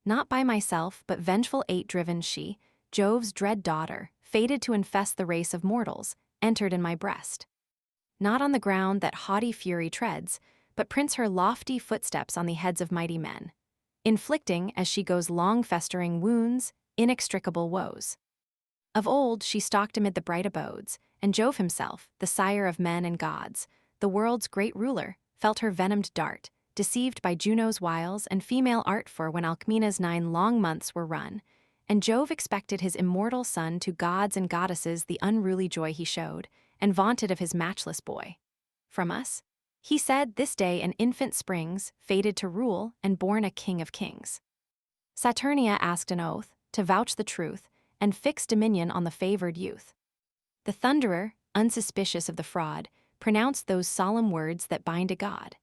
A: Not by myself, but vengeful ate-driven she, Jove's dread daughter, fated to infest the race of mortals, entered in my breast. Not on the ground that haughty fury treads, but prints her lofty footsteps on the heads of mighty men, inflicting, as she goes long-festering wounds, inextricable woes. Of old she stalked amid the bright abodes, and Jove himself, the sire of men and gods, the world's great ruler, felt her venomed dart, deceived by Juno's wiles and female art, for when Alcmena's 9 long months were run, and Jove expected his immortal son, to gods and goddesses the unruly joy he showed, and vaunted of his matchless boy. From us, he said, this day an infant springs, fated to rule, and born a king of kings. Saturnia asked an oath, to vouch the truth, and fix dominion on the favored youth. The thunderer, unsuspicious of the fraud, pronounced those solemn words that bind a god.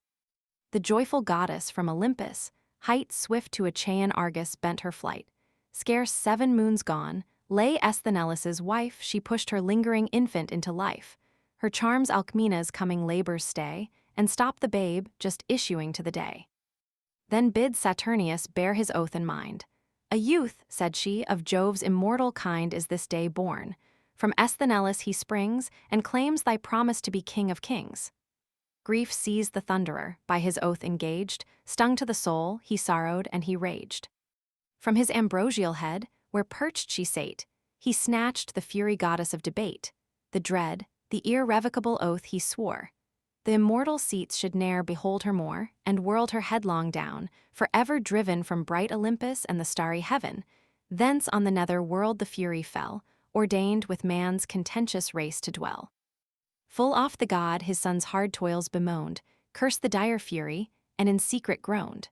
A: The joyful goddess from Olympus, height swift to Achaean Argus bent her flight. Scarce 7 moons gone, lay Esthenelus' wife, she pushed her lingering infant into life. Her charms Alcmena's coming labors stay, and stop the babe just issuing to the day. Then bid Saturnius bear his oath in mind. A youth, said she, of Jove's immortal kind is this day born. From Esthenelus he springs, and claims thy promise to be king of kings. Grief seized the thunderer, by his oath engaged, stung to the soul, he sorrowed and he raged. From his ambrosial head, where perched she sate, he snatched the fury goddess of debate. The dread, the irrevocable oath he swore. The immortal seats should ne'er behold her more, and whirled her headlong down, for ever driven from bright Olympus and the starry heaven. Thence on the nether world the fury fell, ordained with man's contentious race to dwell. Full oft the god his son's hard toils bemoaned, cursed the dire fury, and in secret groaned.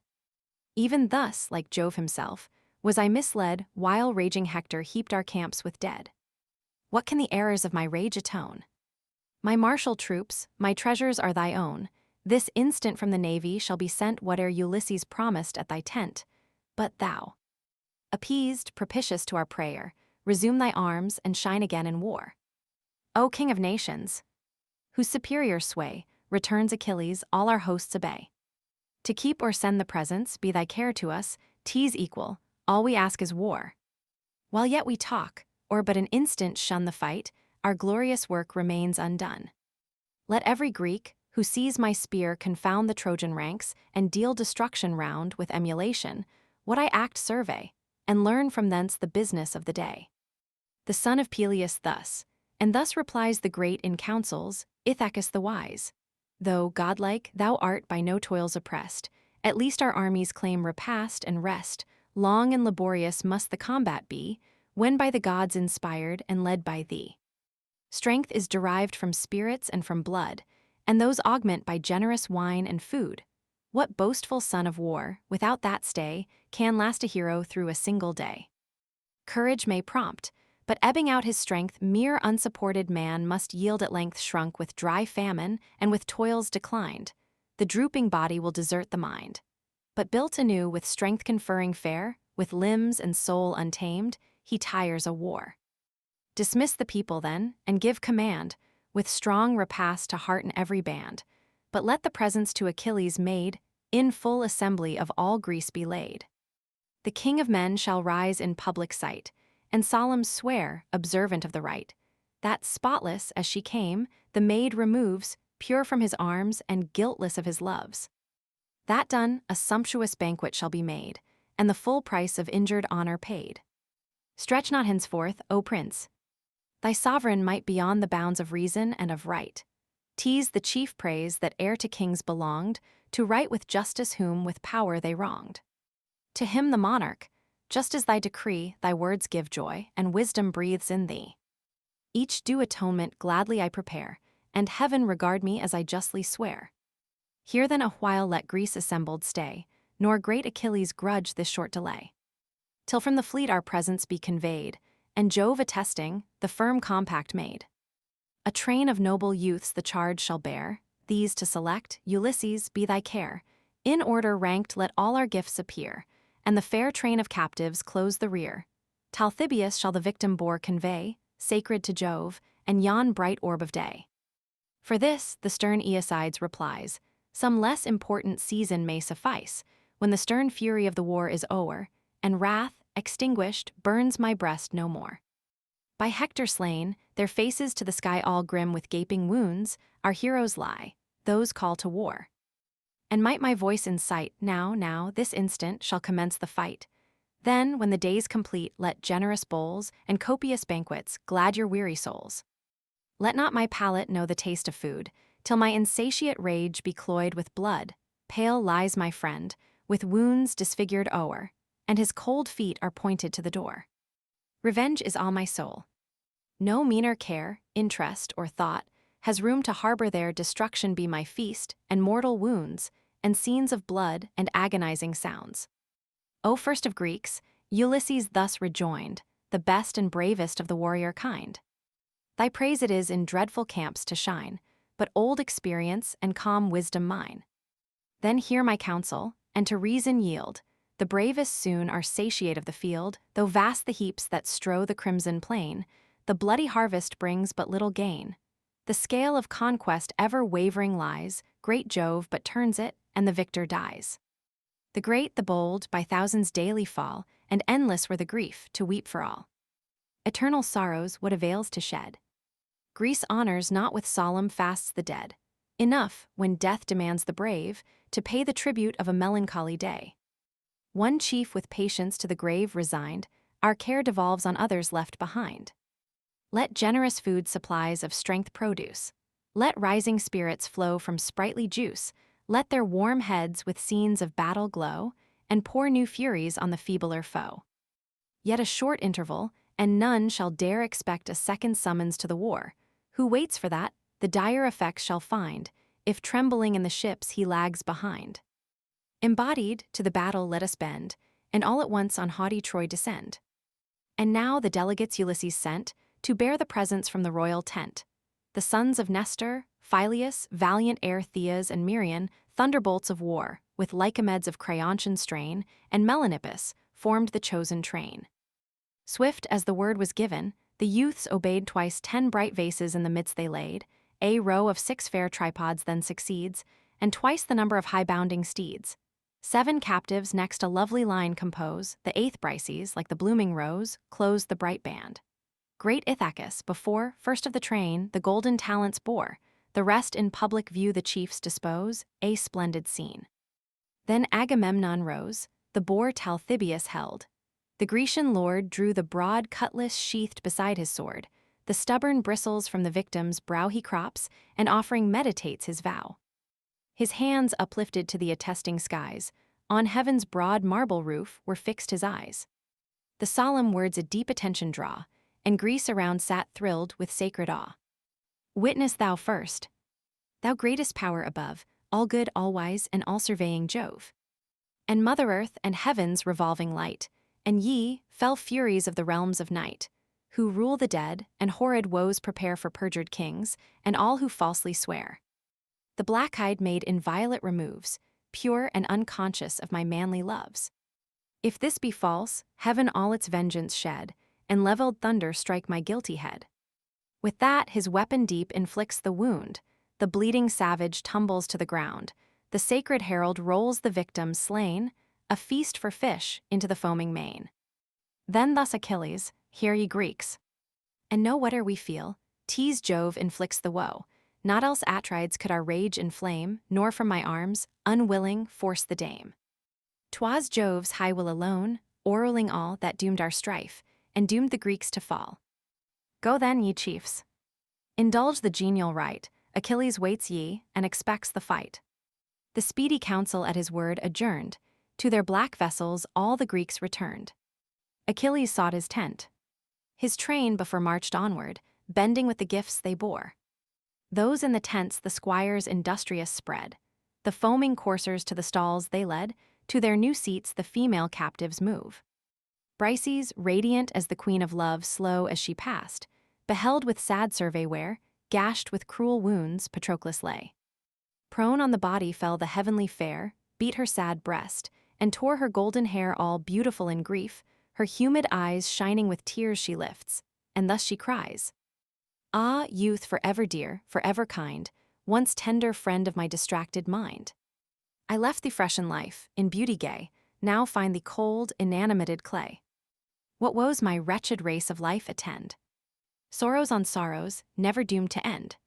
A: Even thus, like Jove himself, was I misled, while raging Hector heaped our camps with dead. What can the errors of my rage atone? My martial troops, my treasures are thy own. This instant from the navy shall be sent whate'er Ulysses promised at thy tent. But thou, appeased, propitious to our prayer, resume thy arms and shine again in war. O King of nations, whose superior sway returns Achilles, all our hosts obey. To keep or send the presents be thy care to us, tease equal, all we ask is war. While yet we talk, or but an instant shun the fight, our glorious work remains undone. Let every Greek, who sees my spear confound the Trojan ranks, and deal destruction round with emulation, what I act survey, and learn from thence the business of the day. The son of Peleus thus, and thus replies the great in counsels, Ithacus the wise. Though, godlike, thou art by no toils oppressed, at least our armies claim repast and rest. Long and laborious must the combat be, when by the gods inspired and led by thee. Strength is derived from spirits and from blood, and those augment by generous wine and food. What boastful son of war, without that stay, can last a hero through a single day? Courage may prompt, but ebbing out his strength, mere unsupported man must yield at length shrunk with dry famine and with toils declined. The drooping body will desert the mind. But built anew with strength conferring fare, with limbs and soul untamed, he tires a war. Dismiss the people then, and give command, with strong repast to hearten every band. But let the presents to Achilles made, in full assembly of all Greece be laid. The king of men shall rise in public sight, and solemn swear, observant of the rite, that spotless as she came, the maid removes, pure from his arms and guiltless of his loves. That done, a sumptuous banquet shall be made, and the full price of injured honor paid. Stretch not henceforth, O prince, thy sovereign might beyond the bounds of reason and of right. Tease the chief praise that e'er to kings belonged, to right with justice whom with power they wronged. To him the monarch, just as thy decree, thy words give joy, and wisdom breathes in thee. Each due atonement gladly I prepare, and heaven regard me as I justly swear. Here then a while let Greece assembled stay, nor great Achilles grudge this short delay. Till from the fleet our presence be conveyed, and Jove attesting, the firm compact made. A train of noble youths the charge shall bear, these to select, Ulysses, be thy care. In order ranked let all our gifts appear, and the fair train of captives close the rear. Talthybius shall the victim bore convey, sacred to Jove, and yon bright orb of day. For this, the stern Aeacides replies, some less important season may suffice, when the stern fury of the war is o'er, and wrath, extinguished, burns my breast no more. By Hector slain, their faces to the sky all grim with gaping wounds, our heroes lie, those call to war. And might my voice incite, now, this instant shall commence the fight. Then, when the day's complete, let generous bowls and copious banquets glad your weary souls. Let not my palate know the taste of food, till my insatiate rage be cloyed with blood. Pale lies my friend, with wounds disfigured o'er, and his cold feet are pointed to the door. Revenge is all my soul. No meaner care, interest, or thought has room to harbor there. Destruction be my feast, and mortal wounds, and scenes of blood and agonizing sounds. O first of Greeks, Ulysses thus rejoined, the best and bravest of the warrior kind. Thy praise it is in dreadful camps to shine, but old experience and calm wisdom mine. Then hear my counsel, and to reason yield. The bravest soon are satiate of the field, though vast the heaps that strow the crimson plain, the bloody harvest brings but little gain. The scale of conquest ever wavering lies, great Jove but turns it, and the victor dies. The great, the bold, by thousands daily fall, and endless were the grief, to weep for all. Eternal sorrows what avails to shed? Greece honors not with solemn fasts the dead. Enough, when death demands the brave, to pay the tribute of a melancholy day. One chief with patience to the grave resigned, our care devolves on others left behind. Let generous food supplies of strength produce. Let rising spirits flow from sprightly juice. Let their warm heads with scenes of battle glow, and pour new furies on the feebler foe. Yet a short interval, and none shall dare expect a second summons to the war. Who waits for that, the dire effects shall find, if trembling in the ships he lags behind. Embodied, to the battle let us bend, and all at once on haughty Troy descend. And now the delegates Ulysses sent, to bear the presents from the royal tent. The sons of Nestor, Phyleus, valiant Airtheas and Merion, thunderbolts of war, with Lycomedes of Creontian strain, and Melanippus, formed the chosen train. Swift as the word was given, the youths obeyed. Twice 10 bright vases in the midst they laid, a row of 6 fair tripods then succeeds, and twice the number of high-bounding steeds. 7 captives next a lovely line compose, the 8th Brises, like the blooming rose, closed the bright band. Great Ithacus, before, first of the train, the golden talents bore, the rest in public view the chiefs dispose, a splendid scene. Then Agamemnon rose, the boar Talthybius held. The Grecian lord drew the broad cutlass sheathed beside his sword, the stubborn bristles from the victim's brow he crops, and offering meditates his vow. His hands uplifted to the attesting skies, on heaven's broad marble roof were fixed his eyes. The solemn words a deep attention draw, and Greece around sat thrilled with sacred awe. Witness thou first. Thou greatest power above, all good, all wise, and all-surveying Jove. And Mother Earth and heaven's revolving light, and ye, fell furies of the realms of night, who rule the dead, and horrid woes prepare for perjured kings, and all who falsely swear. The black-eyed maid inviolate removes, pure and unconscious of my manly loves. If this be false, heaven all its vengeance shed, and levelled thunder strike my guilty head. With that his weapon deep inflicts the wound, the bleeding savage tumbles to the ground, the sacred herald rolls the victim slain, a feast for fish, into the foaming main. Then thus Achilles, hear ye Greeks, and know whate'er we feel, 'tis Jove inflicts the woe, not else Atrides could our rage inflame, nor from my arms, unwilling, force the dame. 'Twas Jove's high will alone, o'erruling all that doomed our strife, and doomed the Greeks to fall. Go then, ye chiefs. Indulge the genial rite, Achilles waits ye, and expects the fight. The speedy council at his word adjourned, to their black vessels all the Greeks returned. Achilles sought his tent. His train before marched onward, bending with the gifts they bore. Those in the tents the squires industrious spread, the foaming coursers to the stalls they led, to their new seats the female captives move. Briseis, radiant as the queen of love slow as she passed, beheld with sad survey where, gashed with cruel wounds, Patroclus lay. Prone on the body fell the heavenly fair, beat her sad breast, and tore her golden hair all beautiful in grief, her humid eyes shining with tears she lifts, and thus she cries, "Ah, youth forever dear, forever kind, once tender friend of my distracted mind. I left thee fresh in life, in beauty gay, now find thee cold, inanimated clay. What woes my wretched race of life attend? Sorrows on sorrows, never doomed to end.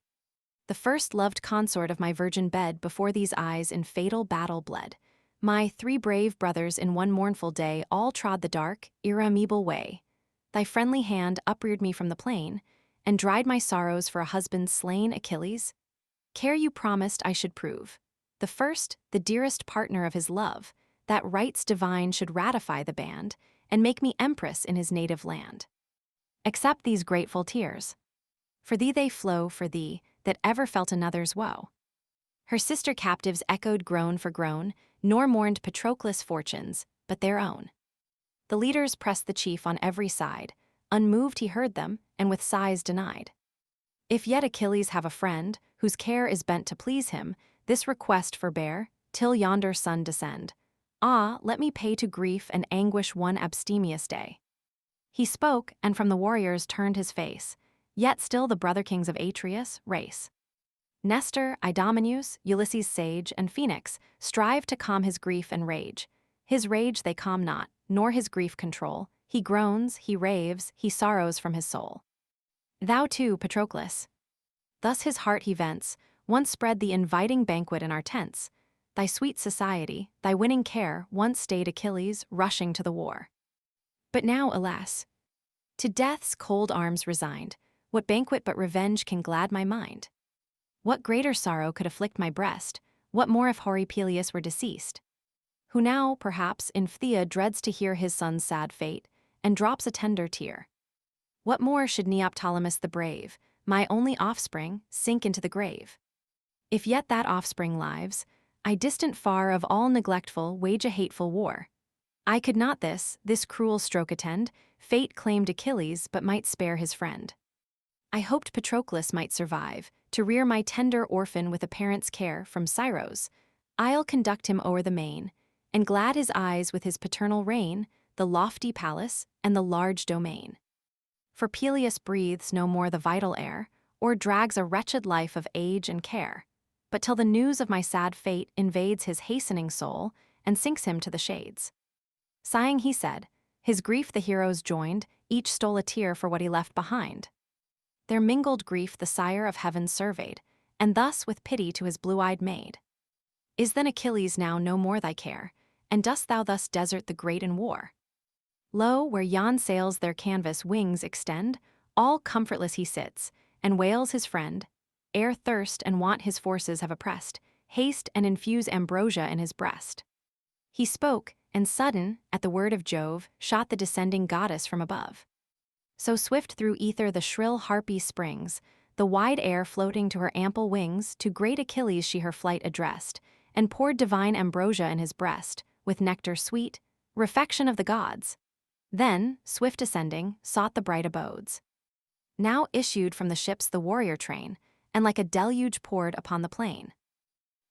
A: The first loved consort of my virgin bed before these eyes in fatal battle bled. My 3 brave brothers in one mournful day all trod the dark, irremeable way. Thy friendly hand upreared me from the plain, and dried my sorrows for a husband slain, Achilles. Care you promised I should prove, the first, the dearest partner of his love, that rites divine should ratify the band, and make me empress in his native land. Accept these grateful tears. For thee they flow, for thee, that ever felt another's woe." Her sister captives echoed groan for groan, nor mourned Patroclus' fortunes, but their own. The leaders pressed the chief on every side, unmoved he heard them, and with sighs denied. If yet Achilles have a friend, whose care is bent to please him, this request forbear, till yonder sun descend. Ah, let me pay to grief and anguish one abstemious day. He spoke, and from the warriors turned his face, yet still the brother kings of Atreus race. Nestor, Idomeneus, Ulysses sage, and Phoenix strive to calm his grief and rage. His rage they calm not, nor his grief control. He groans, he raves, he sorrows from his soul. Thou too, Patroclus. Thus his heart he vents, once spread the inviting banquet in our tents. Thy sweet society, thy winning care, once stayed Achilles, rushing to the war. But now, alas, to death's cold arms resigned, what banquet but revenge can glad my mind? What greater sorrow could afflict my breast? What more if hoary Peleus were deceased? Who now, perhaps, in Phthia dreads to hear his son's sad fate, and drops a tender tear. What more should Neoptolemus the brave, my only offspring, sink into the grave? If yet that offspring lives, I distant far of all neglectful wage a hateful war. I could not this cruel stroke attend, fate claimed Achilles but might spare his friend. I hoped Patroclus might survive, to rear my tender orphan with a parent's care from Scyros. I'll conduct him o'er the main, and glad his eyes with his paternal reign, the lofty palace, and the large domain. For Peleus breathes no more the vital air, or drags a wretched life of age and care, but till the news of my sad fate invades his hastening soul, and sinks him to the shades. Sighing he said, his grief the heroes joined, each stole a tear for what he left behind. Their mingled grief the sire of heaven surveyed, and thus with pity to his blue-eyed maid. Is then Achilles now no more thy care, and dost thou thus desert the great in war? Lo, where yon sails their canvas wings extend, all comfortless he sits, and wails his friend, ere thirst and want his forces have oppressed, haste and infuse ambrosia in his breast. He spoke, and sudden, at the word of Jove, shot the descending goddess from above. So swift through ether the shrill harpy springs, the wide air floating to her ample wings, to great Achilles she her flight addressed, and poured divine ambrosia in his breast, with nectar sweet, refection of the gods. Then, swift ascending, sought the bright abodes. Now issued from the ships the warrior train, and like a deluge poured upon the plain.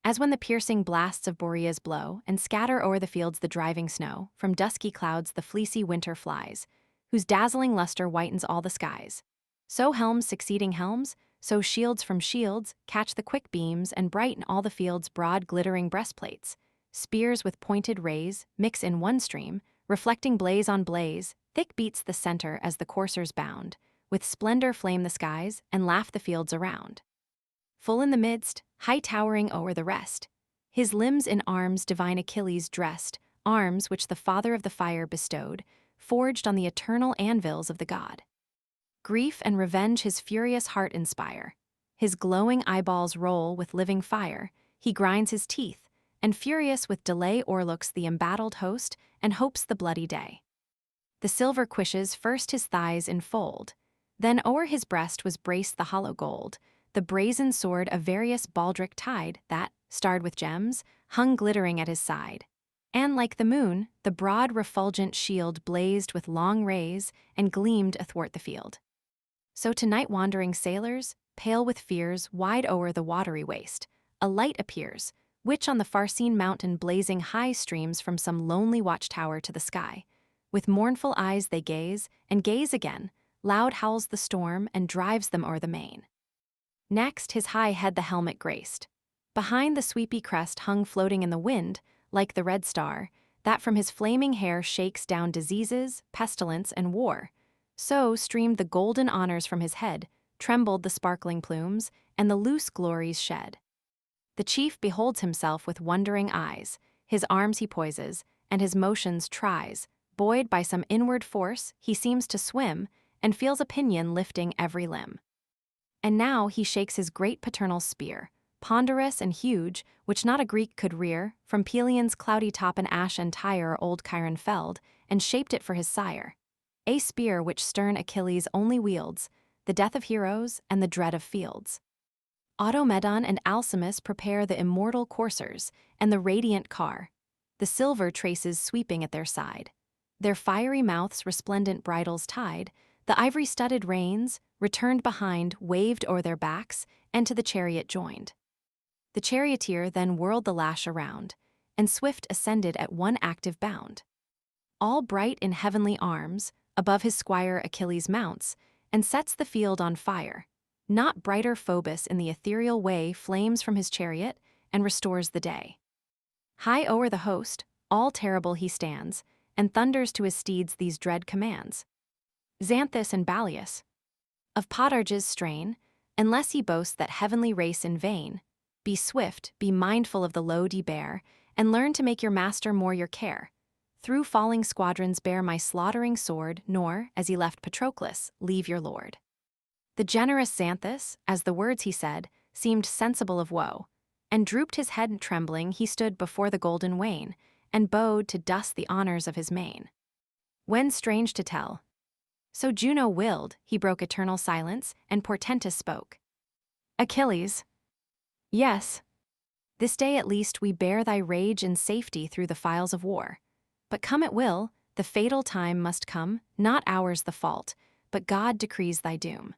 A: As when the piercing blasts of Boreas blow, and scatter o'er the fields the driving snow, from dusky clouds the fleecy winter flies, whose dazzling luster whitens all the skies. So helms succeeding helms, so shields from shields, catch the quick beams and brighten all the field's broad glittering breastplates. Spears with pointed rays mix in one stream, reflecting blaze on blaze, thick beats the center as the coursers bound, with splendor flame the skies and laugh the fields around. Full in the midst, high towering o'er the rest, his limbs in arms divine Achilles dressed, arms which the father of the fire bestowed, forged on the eternal anvils of the god. Grief and revenge his furious heart inspire. His glowing eyeballs roll with living fire, he grinds his teeth, and furious with delay o'erlooks the embattled host and hopes the bloody day. The silver cuishes first his thighs enfold, then o'er his breast was braced the hollow gold, the brazen sword of various baldric tied that, starred with gems, hung glittering at his side. And like the moon, the broad refulgent shield blazed with long rays and gleamed athwart the field. So to night-wandering sailors, pale with fears, wide o'er the watery waste, a light appears, which on the far-seen mountain blazing high streams from some lonely watchtower to the sky. With mournful eyes they gaze, and gaze again, loud howls the storm and drives them o'er the main. Next his high head the helmet graced. Behind the sweepy crest hung floating in the wind, like the red star, that from his flaming hair shakes down diseases, pestilence, and war. So streamed the golden honors from his head, trembled the sparkling plumes, and the loose glories shed. The chief beholds himself with wondering eyes, his arms he poises, and his motions tries. Buoyed by some inward force, he seems to swim, and feels a pinion lifting every limb. And now he shakes his great paternal spear, ponderous and huge, which not a Greek could rear, from Pelion's cloudy top an ash and tire old Chiron felled, and shaped it for his sire. A spear which stern Achilles only wields, the death of heroes and the dread of fields. Automedon and Alcimus prepare the immortal coursers, and the radiant car, the silver traces sweeping at their side. Their fiery mouths resplendent bridles tied, the ivory-studded reins, returned behind, waved o'er their backs, and to the chariot joined. The charioteer then whirled the lash around, and swift ascended at one active bound. All bright in heavenly arms, above his squire Achilles mounts, and sets the field on fire. Not brighter Phoebus in the ethereal way flames from his chariot, and restores the day. High o'er the host, all terrible he stands, and thunders to his steeds these dread commands. Xanthus and Balius, of Podarges strain, unless ye boast that heavenly race in vain, be swift, be mindful of the load ye bear, and learn to make your master more your care. Through falling squadrons bear my slaughtering sword, nor, as ye left Patroclus, leave your lord. The generous Xanthus, as the words he said, seemed sensible of woe, and drooped his head trembling he stood before the golden wain, and bowed to dust the honors of his mane. When strange to tell, so Juno willed, he broke eternal silence, and portentous spoke. Achilles. Yes. This day at least we bear thy rage in safety through the files of war. But come it will, the fatal time must come, not ours the fault, but God decrees thy doom.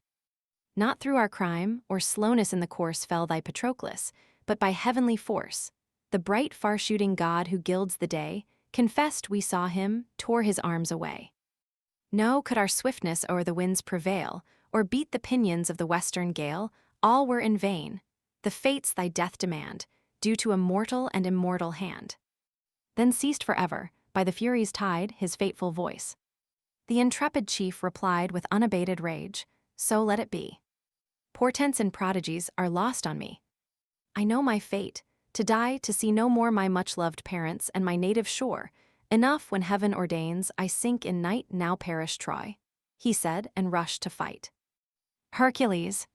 A: Not through our crime, or slowness in the course fell thy Patroclus, but by heavenly force. The bright far-shooting God who gilds the day, confessed we saw him, tore his arms away. No, could our swiftness o'er the winds prevail, or beat the pinions of the western gale, all were in vain. The fates thy death demand, due to a mortal and immortal hand. Then ceased forever, by the Furies tied, his fateful voice. The intrepid chief replied with unabated rage, so let it be. Portents and prodigies are lost on me. I know my fate, to die to see no more my much-loved parents and my native shore. Enough when heaven ordains I sink in night now perish Troy, he said and rushed to fight. Hercules.